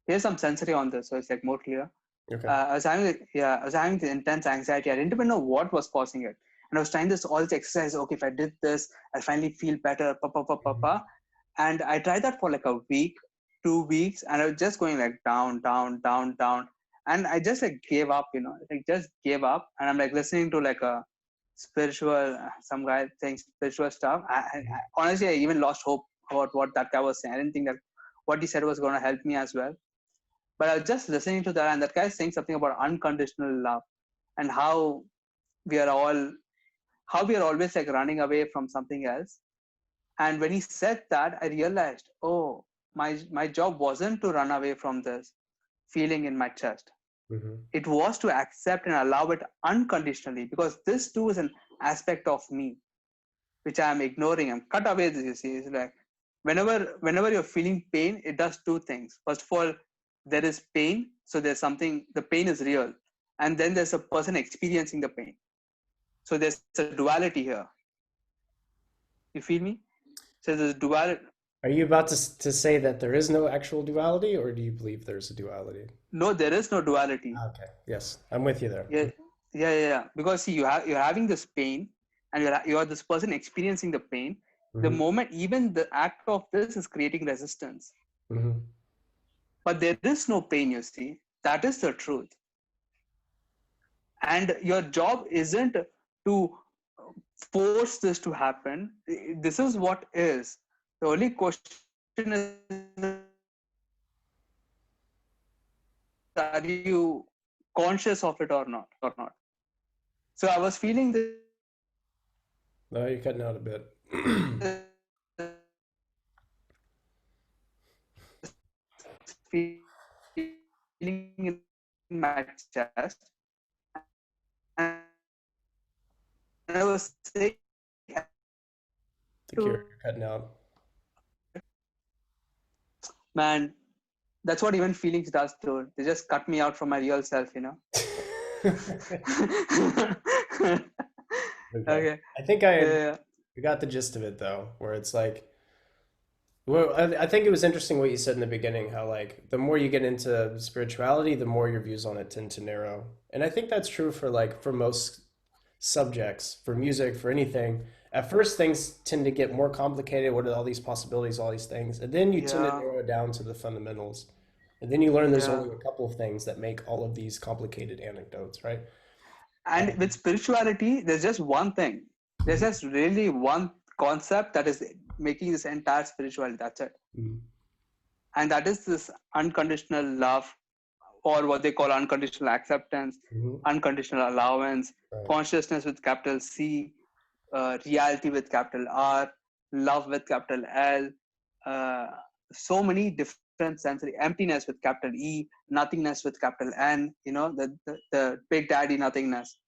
Here's some sensory on this, so it's like more clear. Okay. I was having the intense anxiety. I didn't even know what was causing it, and I was trying this all this exercise. Okay, if I did this, I'll finally feel better. Pa pa pa pa Mm-hmm. pa. And I tried that for like a week, 2 weeks, and I was just going like down, down, down, down, and I just like gave up. Like just gave up, and I'm like listening to like a spiritual, some guy saying spiritual stuff. Honestly, I even lost hope about what that guy was saying. I didn't think that what he said was going to help me as well. But I was just listening to that, and that guy is saying something about unconditional love and we are all how we are always like running away from something else. And when he said that, I realized, oh, my job wasn't to run away from this feeling in my chest. Mm-hmm. It was to accept and allow it unconditionally, because this too is an aspect of me which I am ignoring. I'm cut away. This, you see, it's like whenever you're feeling pain, it does two things. First of all, there is pain, so there's something. The pain is real, and then there's a person experiencing the pain. So there's a duality here. You feel me? So there's duality. Are you about to say that there is no actual duality, or do you believe there's a duality? No, there is no duality. Okay. Yes, I'm with you there. Yeah, yeah. Because see, you're having this pain, and you're this person experiencing the pain. The Mm-hmm. moment, even the act of this is creating resistance. Mm-hmm. But there is no pain, you see. That is the truth. And your job isn't to force this to happen. This is what is. The only question is, are you conscious of it or not? So I was feeling this No, you're cutting out a bit. feeling in my chest, and I was saying, I think you're cutting out. man, that's what even feelings does, dude. They just cut me out from my real self. Okay. Okay. I think Yeah. I got the gist of it though, where it's like, well, I think it was interesting what you said in the beginning, how like the more you get into spirituality, the more your views on it tend to narrow. And I think that's true for like for most subjects, for music, for anything. At first, things tend to get more complicated. What are all these possibilities, all these things? And then you tend to Yeah. narrow it down to the fundamentals. And then you learn there's Yeah. only a couple of things that make all of these complicated anecdotes, right? And with spirituality, there's just one thing. There's just really one concept that is making this entire spirituality. That's it. Mhm. And that is this unconditional love, or what they call unconditional acceptance, Mhm. unconditional allowance, Right. consciousness with capital C, reality with capital R, love with capital L, uh, so many different sensory, emptiness with capital E, nothingness with capital N, the big daddy nothingness,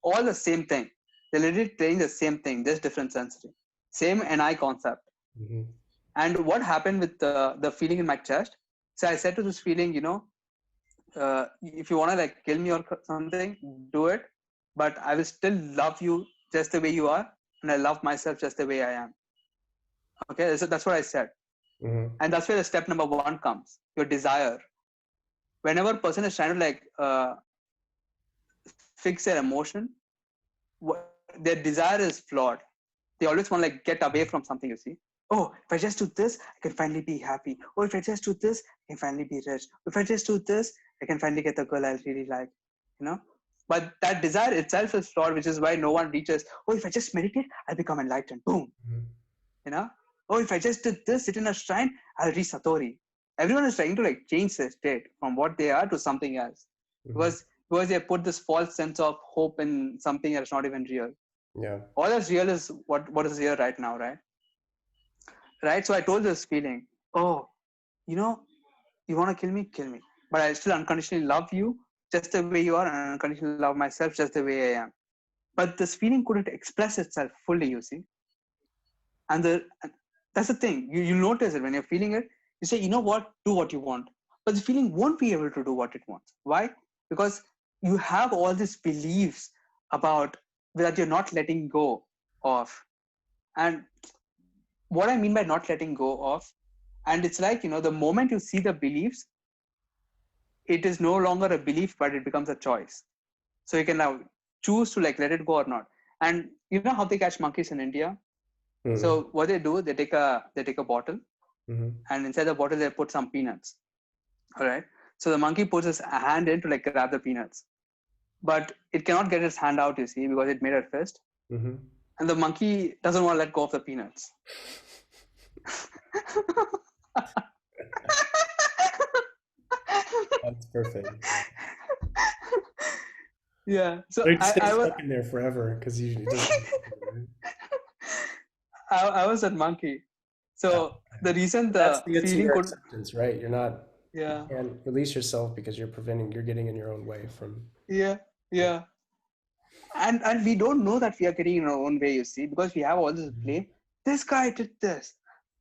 all the same thing. They're literally playing the same thing, just different sensory. Same NI concept. Mhm. And what happened with the feeling in my chest? So I said to this feeling, if you want to like kill me or something, do it. But I will still love you just the way you are, and I love myself just the way I am. Okay, so that's what I said. Mhm. And that's where the step number one comes, your desire. Whenever a person is trying to like fix their emotion, their desire is flawed. They always want to like get away from something, you see. Oh, if I just do this, I can finally be happy. Oh, if I just do this, I can finally be rich. If I just do this, I can finally get the girl I really like, you know. But that desire itself is flawed, which is why no one reaches. Oh, if I just meditate, I'll become enlightened. Boom, Mhm. you know. oh, if I just did this, sit in a shrine, I'll reach Satori. Everyone is trying to like change their state from what they are to something else, because they put this false sense of hope in something that's not even real. Yeah. All that's real is what is here right now, right? Right. So I told this feeling, oh, you know, you want to kill me, but I still unconditionally love you just the way you are, and unconditionally love myself just the way I am. But this feeling couldn't express itself fully, you see. And that's the thing. You notice it when you're feeling it. You say, you know what, do what you want. But the feeling won't be able to do what it wants. Why? Because you have all these beliefs about that you're not letting go of. And what I mean by not letting go of, and it's like, the moment you see the beliefs, it is no longer a belief, but it becomes a choice. So you can now choose to like let it go or not. And you know how they catch monkeys in India? Mm-hmm. So what they do, they take a bottle, Mm-hmm. and inside the bottle they put some peanuts. All right. So the monkey puts his hand in to like grab the peanuts, but it cannot get its hand out, you see, because it made a fist. Mm-hmm. And the monkey doesn't want to let go of the peanuts. That's perfect. Yeah. So They'd I, stay I was stuck in there forever because it doesn't. I was that monkey. Yeah. So the reason That's the the it's feeling your could, acceptance, right? You yeah, can't release yourself because you're getting in your own way from. yeah, yeah. And we don't know that we are getting in our own way, you see, because we have all this blame. This guy did this,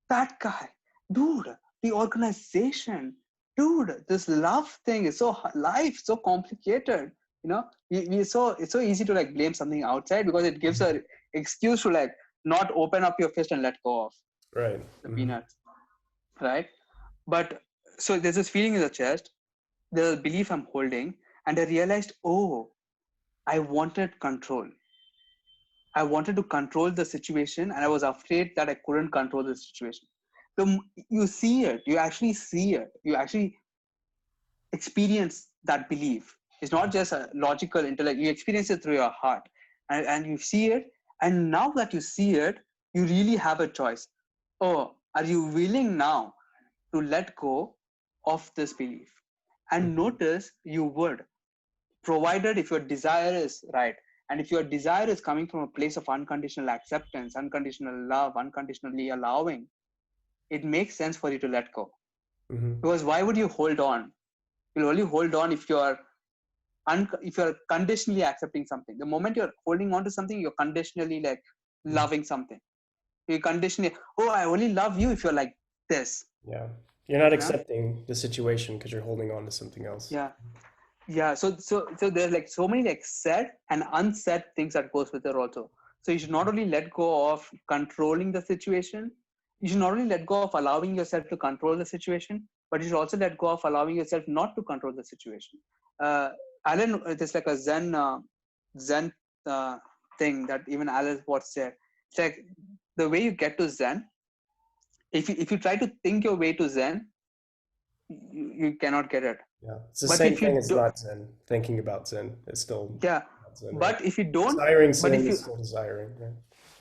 that guy, dude, the organization, dude, this love thing is life so complicated. It's so easy to like blame something outside because it gives a excuse to like not open up your fist and let go of Right. the Mm-hmm. peanuts, right? But so there's this feeling in the chest, there's a belief I'm holding, and I realized, oh, I wanted control. I wanted to control the situation, and I was afraid that I couldn't control the situation. So you see it, you actually see it, you actually experience that belief. It's not just a logical intellect, you experience it through your heart, and you see it. And now that you see it, you really have a choice. Oh, are you willing now to let go of this belief? And notice you would, provided if your desire is right, and if your desire is coming from a place of unconditional acceptance, unconditional love, unconditionally allowing, it makes sense for you to let go. Mm-hmm. Because why would you hold on? You'll only hold on if you're conditionally accepting something. The moment you're holding on to something, you're conditionally like loving something. You conditionally, oh, I only love you if you're like this. Yeah. You're not You know? accepting the situation because you're holding on to something else. Yeah. Yeah. So there's like so many like said and unsaid things that goes with it also. So you should not only let go of controlling the situation, you should not only let go of allowing yourself to control the situation, but you should also let go of allowing yourself not to control the situation. Uh, Alan, there's like a Zen thing that even Alan Watts said. It's like the way you get to Zen. If you try to think your way to Zen, you cannot get it. Yeah. It's the But same if you thing as do, not Zen. Thinking about Zen is still yeah. not Zen, right? But if you don't, Desiring but if sin you is still desiring, right?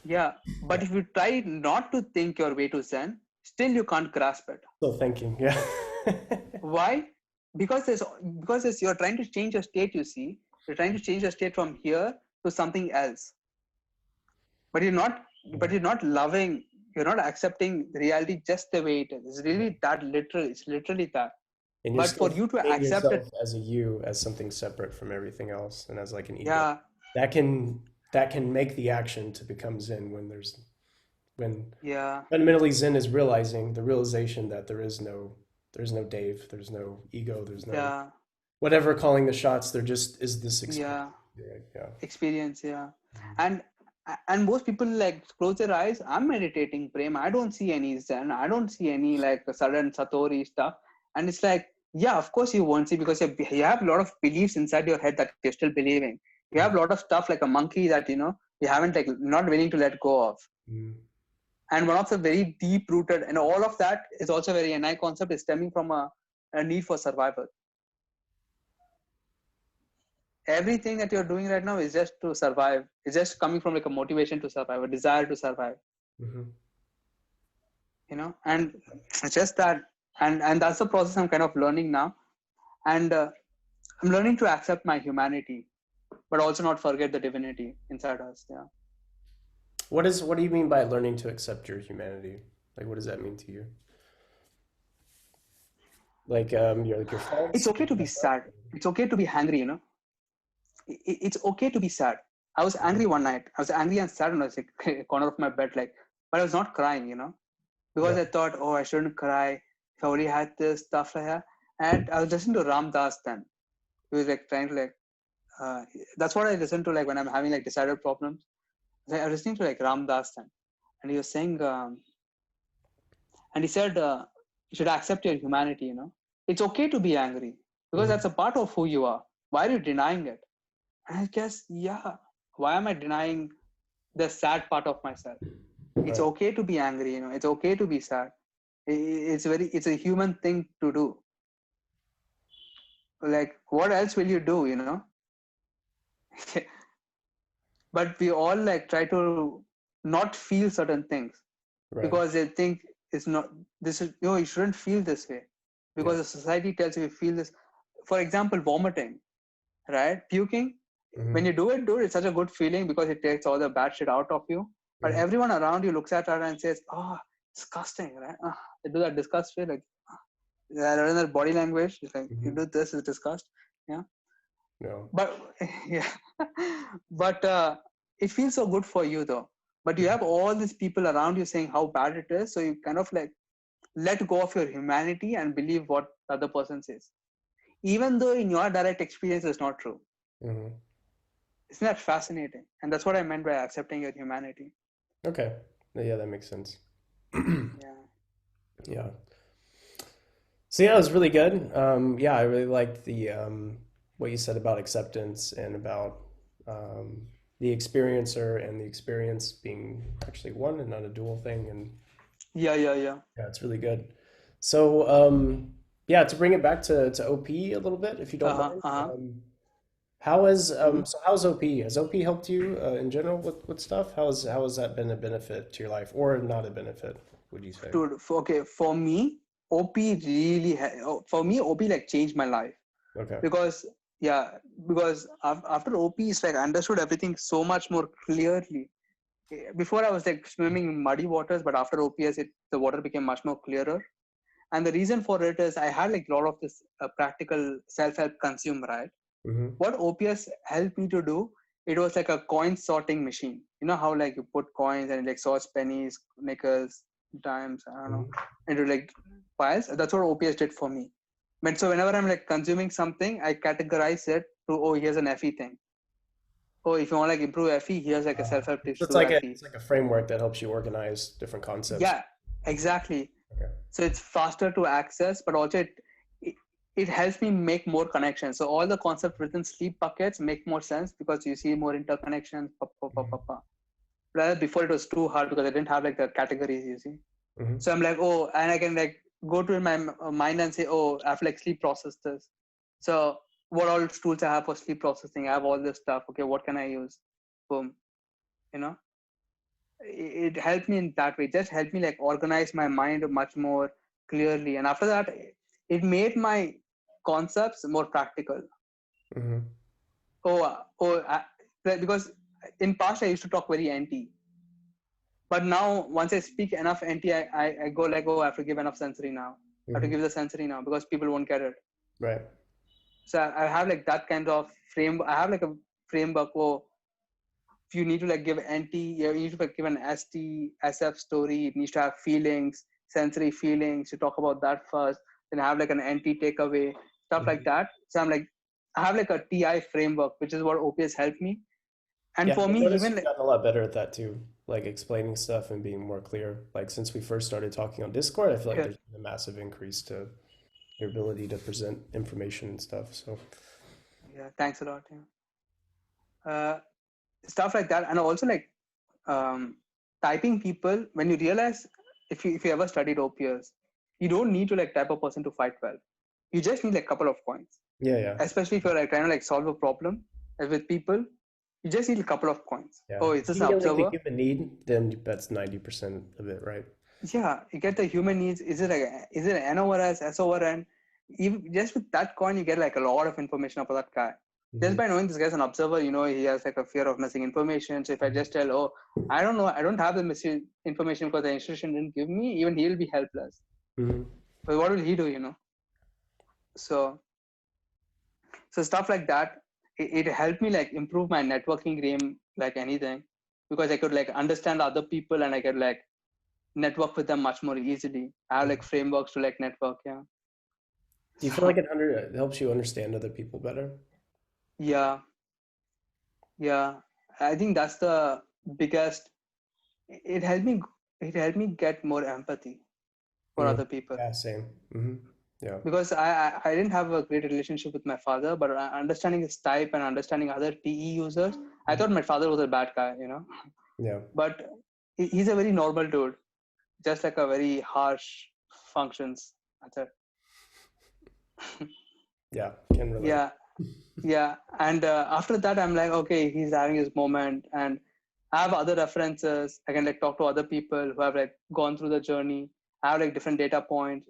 Yeah, but Yeah. if you try not to think your way to Zen, still you can't grasp it. Still thinking, yeah. Why? Because you're trying to change your state. You see, you're trying to change your state from here to something else. But you're not. But you're not loving. You're not accepting reality just the way it is. It's really that literal. It's literally that. And you're But for still you to seeing accept it, yourself as a you, as something separate from everything else, and as like an ego. yeah, That can that can make the action to become Zen when yeah, fundamentally Zen is realizing the realization that there's no Dave, there's no ego, there's no yeah, whatever calling the shots. There just is this experience. yeah. Yeah, yeah. Experience, yeah. And and most people like close their eyes. I'm meditating, Prem, I don't see any Zen, I don't see any like sudden satori stuff. And it's like, yeah, of course you won't see, because you have a lot of beliefs inside your head that you're still believing. You have a lot of stuff like a monkey that you haven't like not willing to let go of. Mm. And one of the very deep rooted, and all of that is also very NI concept, is stemming from a need for survival. Everything that you're doing right now is just to survive. It's just coming from like a motivation to survive, a desire to survive. Mm-hmm. And it's just that, and that's the process I'm kind of learning now. And I'm learning to accept my humanity, but also not forget the divinity inside us. Yeah. What do you mean by learning to accept your humanity? Like, what does that mean to you? Like, your It's faults. okay to be sad. It's okay to be angry. It's okay to be sad. I was angry one night. I was angry and sad when I was like corner of my bed, like, but I was not crying, because Yeah. I thought, oh, I shouldn't cry. If I only had this stuff like that. And I was listening to Ram Das then. He was like trying to like, uh, that's what I listen to like when I'm having like decided problems. I was listening to like Ram Das then, and he was saying, and he said, you should accept your humanity. It's okay to be angry because Hmm. that's a part of who you are. Why are you denying it? And I guess, yeah, why am I denying the sad part of myself? It's Right. okay to be angry. It's okay to be sad. It's a human thing to do. Like, what else will you do? But we all like try to not feel certain things Right. because they think it's not, this is, you shouldn't feel this way Yeah. because the society tells you feel this. For example, vomiting, right? Puking. When Hmm. you do it, dude, it's such a good feeling because it takes all the bad shit out of you. But Hmm. everyone around you looks at her and says, "Oh, disgusting," right? They do that disgust feel like, their body language. It's like you Hmm. do this is disgust. Yeah, No. but yeah, but it feels so good for you though. But you Mhm. have all these people around you saying how bad it is, so you kind of like let go of your humanity and believe what the other person says, even though in your direct experience it's not true. Hmm. Isn't that fascinating? And that's what I meant by accepting your humanity. Okay. Yeah, that makes sense. Yeah. Yeah. So yeah, it was really good. Yeah, I really liked the what you said about acceptance and about um, the experiencer and the experience being actually one and not a dual thing. And Yeah, yeah, yeah. yeah, it's really good. So yeah, to bring it back to OP a little bit, if you don't Uh-huh, mind. uh-huh. Um, how's OP? Has OP helped you in general with stuff? How has that been a benefit to your life or not a benefit, would you say? Dude, okay, for me, for me, OP like changed my life Okay. because, yeah, because after OP, it's like I understood everything so much more clearly. Before I was like swimming in muddy waters, but after OPS, the water became much more clearer. And the reason for it is I had like a lot of this practical self-help consume, right? Mm-hmm. What OPS helped me to do, it was like a coin sorting machine. You know how like you put coins and it like sorts pennies, nickels, dimes, I don't know, Mm-hmm. into like piles. That's what OPS did for me. But so whenever I'm like consuming something, I categorize it to, oh, here's an FE thing. Oh, if you want to like improve FE, here's like a self-help So tips it's to like a FE. it's like a framework that helps you organize different concepts. Yeah, exactly. Okay. So it's faster to access, but also it, it helps me make more connections. So all the concepts within sleep buckets make more sense because you see more interconnections. Rather before it was too hard because I didn't have like the categories, you see. Mm-hmm. So I'm like, oh, and I can like go to my mind and say, oh, I have like sleep process this. So what all tools I have for sleep processing? I have all this stuff. Okay, what can I use? Boom. You know, it helped me in that way. It just helped me like organize my mind much more clearly. And after that, it made my concepts more practical. Mm-hmm. Because in past I used to talk very NT, but now once I speak enough NT, I go like, oh, I have to give enough sensory now. I have to Mm-hmm. give the sensory now because people won't get it. Right. So I have like that kind of frame. I have like a framework. Oh, if you need to like give NT, you need to like give an ST, SF story. It needs to have feelings, sensory feelings. You talk about that first, then have like an NT takeaway, stuff like Mm-hmm. that. So I'm like, I have like a TI framework, which is what OPS helped me. And Yeah, for I've me, noticed even you've like, gotten a lot better at that too, like explaining stuff and being more clear. Like since we first started talking on Discord, I feel like yeah, there's been a massive increase to your ability to present information and stuff. So, yeah, thanks a lot. Yeah. Stuff like that. And also like um, typing people, when you realize if you ever studied OPS, you don't need to like type a person to fight well. You just need like a couple of coins, yeah, yeah, especially if you're like trying to like solve a problem with people. You just need a couple of coins. yeah. Oh, is If this you an can get like the observer? human need, then that's 90% of it, right? Yeah, you get the human needs. Is it N over S over N? Even just with that coin, you get like a lot of information about that guy. Just Hmm. by knowing this guy's an observer, he has like a fear of missing information. So if I just tell, oh, I don't know, I don't have the missing information because the institution didn't give me, even he'll be helpless. Hmm. But what will he do? So stuff like that, it helped me like improve my networking game like anything, because I could like understand other people and I could like network with them much more easily. I have like frameworks to like network. Yeah. Do you feel like So it helps you understand other people better? yeah, yeah. I think that's the biggest. It helped me. It helped me get more empathy for Mm. other people, Yeah, same. Hmm. Yeah. because I didn't have a great relationship with my father, but understanding his type and understanding other PE users, I Mhm. thought my father was a bad guy. Yeah. But he's a very normal dude, just like a very harsh functions. That's it. Yeah. Can relate. Yeah, yeah. And after that, I'm like, okay, he's having his moment, and I have other references. I can like talk to other people who have like gone through the journey. I have like different data points.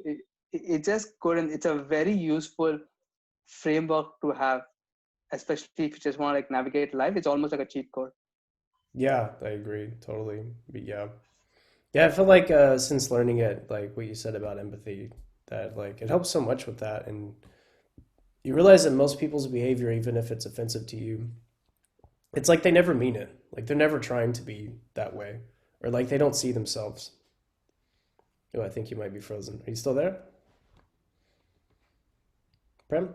It's just good, and it's a very useful framework to have, especially if you just want to like navigate life. It's almost like a cheat code. Yeah, I agree totally. But yeah. Yeah, I feel like since learning it, like what you said about empathy, that like it helps so much with that, and you realize that most people's behavior, even if it's offensive to you, it's like they never mean it. Like they're never trying to be that way, or like they don't see themselves. Oh, I think you might be frozen. Are you still there, Prem?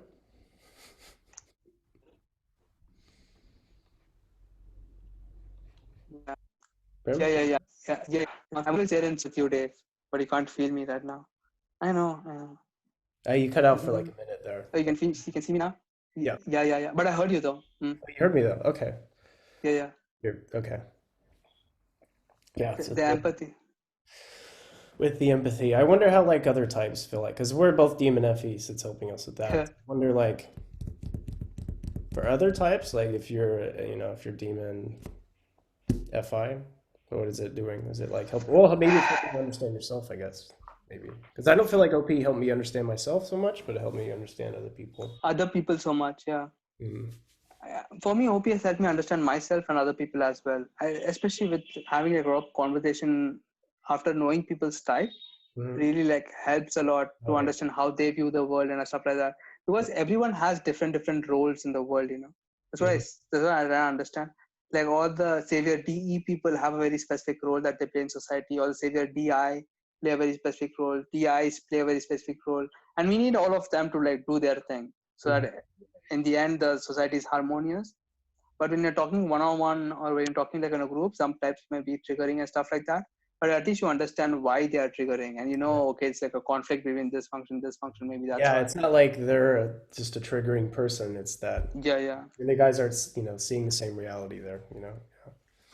Yeah, yeah, Prem? yeah, yeah, yeah. yeah. I'm always there in a few days, but you can't feel me right now. I know, I know. You cut out for like Mm-hmm. a minute there. Oh, you can see me now. Yeah. Yeah, yeah, yeah. But I heard you though. Mm. Oh, you heard me though. Okay. Yeah, yeah. You're, okay. Yeah. So The empathy. with the empathy, I wonder how like other types feel like, because we're both demon FEs. It's helping us with that. I wonder like for other types, like if you're if you're demon FI, what is it doing? Is it like help? Well, maybe it's helping you understand yourself, I guess. Maybe because I don't feel like OP helped me understand myself so much, but it helped me understand other people. Other people so much. Yeah. Mm-hmm. For me, OPS helped me understand myself and other people as well. Especially with having a group conversation after knowing people's type, Mm-hmm. really like helps a lot to Oh, yeah. understand how they view the world and stuff like that. Because everyone has different roles in the world. Mm-hmm. That's what I understand. Like all the savior DE people have a very specific role that they play in society. All the savior DI play a very specific role. DIs play a very specific role, and we need all of them to like do their thing so Mm-hmm. that in the end the society is harmonious. But when you're talking one-on-one or when you're talking like in a group, some types may be triggering and stuff like that. But at least you understand why they are triggering, and okay, it's like a conflict between this function, maybe that's Yeah, why. it's not like they're just a triggering person. It's that Yeah, yeah, the guys aren't, seeing the same reality there.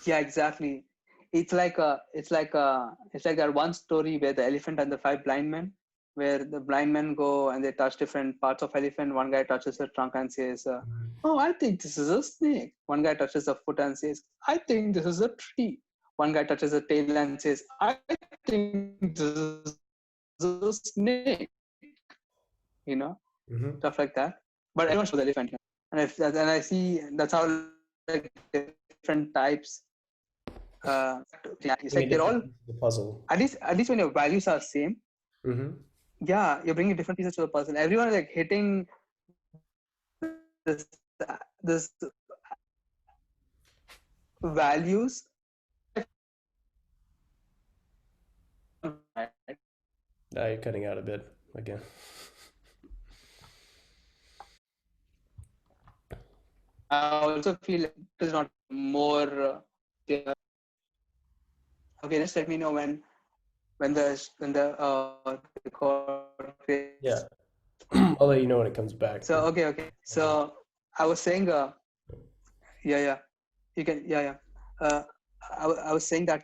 yeah, exactly. It's like that one story where the elephant and the five blind men, where the blind men go and they touch different parts of elephant. One guy touches the trunk and says, "Oh, I think this is a snake." One guy touches the foot and says, "I think this is a tree." One guy touches the tail and says, "I think this is a snake." Stuff like that. But Mm-hmm. everyone shows the elephant. And I see that's how like different types. It's like they're all, Bring a different piece of the puzzle. at least when your values are same. Mm-hmm. Yeah, you're bringing different pieces to the puzzle. Everyone is like hitting this values, right? Now you're cutting out a bit again. I also feel like it is not more. Yeah. Okay, just let me know when the record Yeah. fails. I'll let you know when it comes back. So okay. So I was saying, yeah, yeah, you can, yeah, yeah. Uh, I was saying that,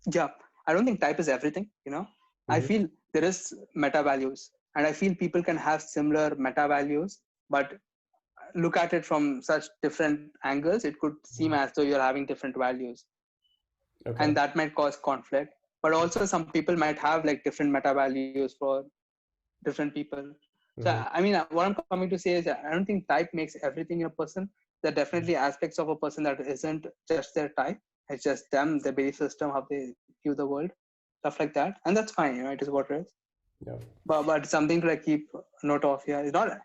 yeah, I don't think type is everything. I Mm-hmm. feel there is meta values, and I feel people can have similar meta values, but look at it from such different angles, it could seem as though you're having different values, Okay. and that might cause conflict. but also some people might have like different meta values for different people. So Hmm. I mean, what I'm coming to say is that I don't think type makes everything in a person. There are definitely aspects of a person that isn't just their type. It's just them, their belief system, how they view the world, stuff like that, and that's fine. It is what it is. Yeah. But something to like keep note of here. It's not. I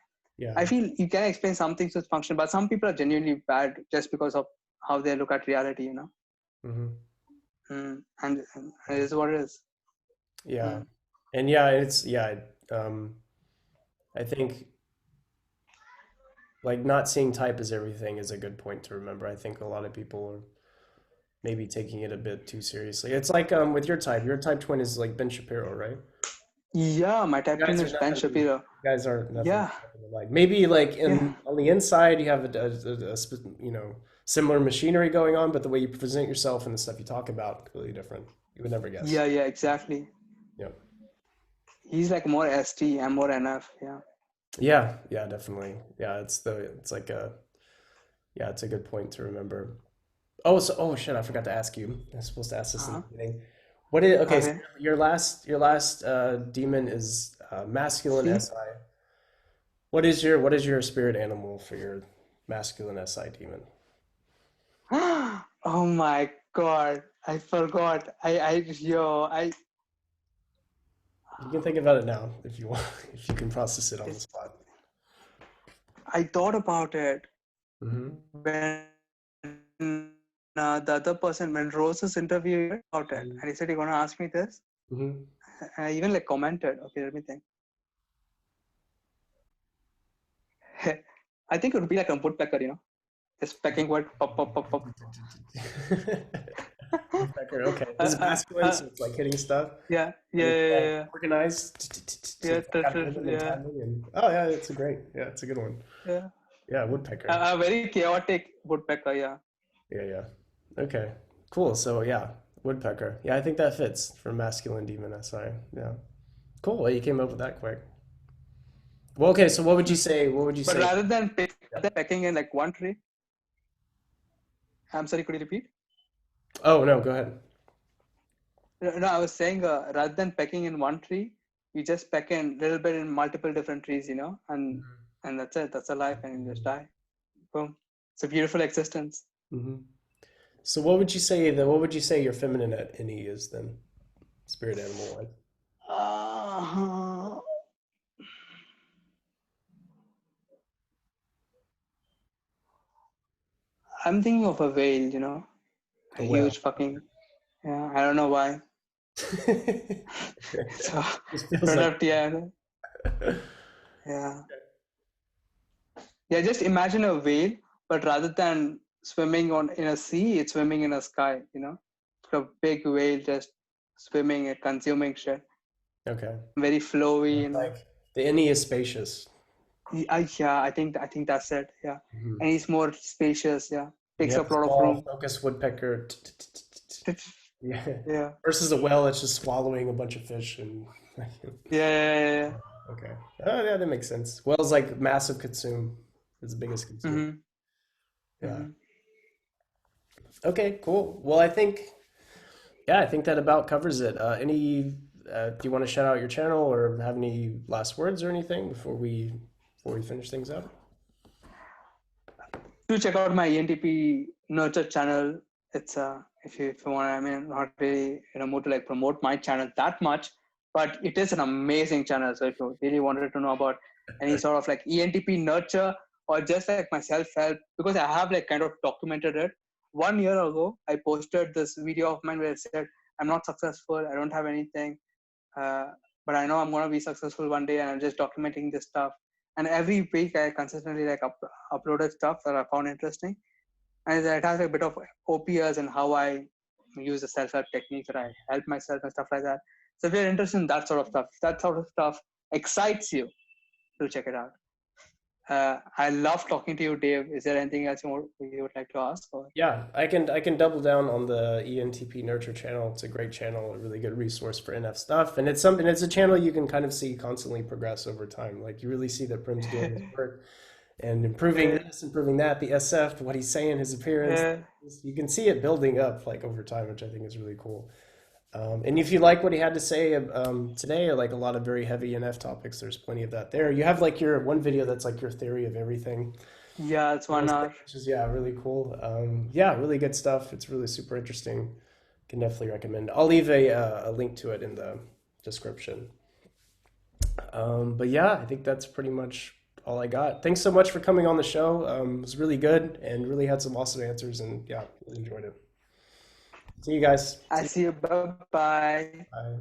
Yeah. feel you can explain some things with function, but some people are genuinely bad just because of how they look at reality. Hmm. And it is what it is. Yeah. Mm. And yeah, it's yeah. I think like not seeing type as everything is a good point to remember. I think a lot of people are maybe taking it a bit too seriously. It's like with your type twin is like Ben Shapiro, right? Yeah, my You type guys twin are is Ben nothing. You Shapiro. guys are nothing, Yeah, nothing alike. Maybe like yeah. in on the inside you have similar machinery going on, but the way you present yourself and the stuff you talk about completely different. You would never guess. Yeah, exactly. Yeah. He's like more ST and more NF. Yeah. Yeah, yeah, definitely. Yeah, it's like a yeah, it's a good point to remember. Oh shit, I forgot to ask you. I was supposed to ask this in the Uh-huh. beginning. What is okay, so Okay. your last demon is masculine See? SI. What is your spirit animal for your masculine SI demon? Oh my God. I forgot. I You can think about it now if you want, if you can process it on the it's spot. I thought about it Hmm. when the other person, when Rose's interview about it, and he said, "You're gonna ask me this?" Hmm. And I even like commented. Okay, let me think. I think it would be like a woodpecker. Just pecking wood, pop, pop, pop, pop. Woodpecker. Okay, this is Uh, masculine, so it's like hitting stuff. yeah, And yeah, it's yeah, like yeah, organized. yeah, It's got rhythm and yeah, timing. And oh yeah, it's a great. Yeah, it's a good one. yeah. Yeah, woodpecker. A very chaotic woodpecker. Yeah. Yeah, yeah. Okay, cool. So yeah, woodpecker. Yeah, I think that fits for masculine demon SI. Yeah, cool. Well, you came up with that quick. Well, okay. So what would you Hmm. say? What would you But say? rather than pecking in like one tree, I'm sorry, could you repeat? Oh no, go ahead. No, I was saying rather than pecking in one tree, you just peck in a little bit in multiple different trees, and that's it. That's a life, and you just die. Boom. It's a beautiful existence. Hmm. So what would you say your feminine at any is then? Spirit animal wise. Uh, I'm thinking of a whale, a A whale. huge fucking. Yeah, I don't know why. So, This feels like. product, yeah, yeah, yeah. Just imagine a whale, but rather than swimming on in a sea, it's swimming in a sky. A big whale just swimming and consuming shit. Okay. Very So flowy. it's like the innie is spacious. Yeah, I think that's it. Yeah, Hmm. and he's more spacious. Yeah, And you takes have up a the lot of small room. focused woodpecker. Yeah. Yeah, Versus a whale that's just swallowing a bunch of fish and yeah. okay. Oh yeah, that makes sense. Whales like massive consume. It's the biggest consume. Mm-hmm. Yeah. Mm-hmm. Okay, cool. Well, I think that about covers it. Do you want to shout out your channel or have any last words or anything before we finish things up? Do check out my ENTP nurture channel. It's if you want, I mean, not really in a mood to like promote my channel that much, but it is an amazing channel. So if you really wanted to know about any sort of like ENTP nurture or just like my self help, because I have like kind of documented it. 1 year ago, I posted this video of mine where I said, "I'm not successful. I don't have anything. uh, but I know I'm going to be successful one day, and I'm just documenting this stuff." And every week I consistently like uploaded stuff that I found interesting, and it has a bit of OPS and how I use the self-help techniques that I help myself and stuff like that. So if you're interested in that sort of stuff, if that sort of stuff excites you, do check it out. I love talking to you, Dave. Is there anything else you would like to ask? Or Yeah, I can double down on the ENTP Nurture channel. It's a great channel, a really good resource for NF stuff, and it's a channel you can kind of see constantly progress over time. Like you really see that Prim's doing his work and improving uh, this, improving that, the SF, what he's saying, his appearance. uh, You can see it building up like over time, which I think is really cool. And if you like what he had to say today, or like a lot of very heavy NF topics, there's plenty of that there. You have like your one video that's like your theory of everything, Yeah, it's 1 hour. which is yeah, really cool. Yeah, really good stuff. It's really super interesting. Can definitely recommend. I'll leave a link to it in the description. But yeah, I think that's pretty much all I got. Thanks so much for coming on the show. It was really good and really had some awesome answers, and yeah, really enjoyed it. See you guys. I see you. Bye bye. Bye.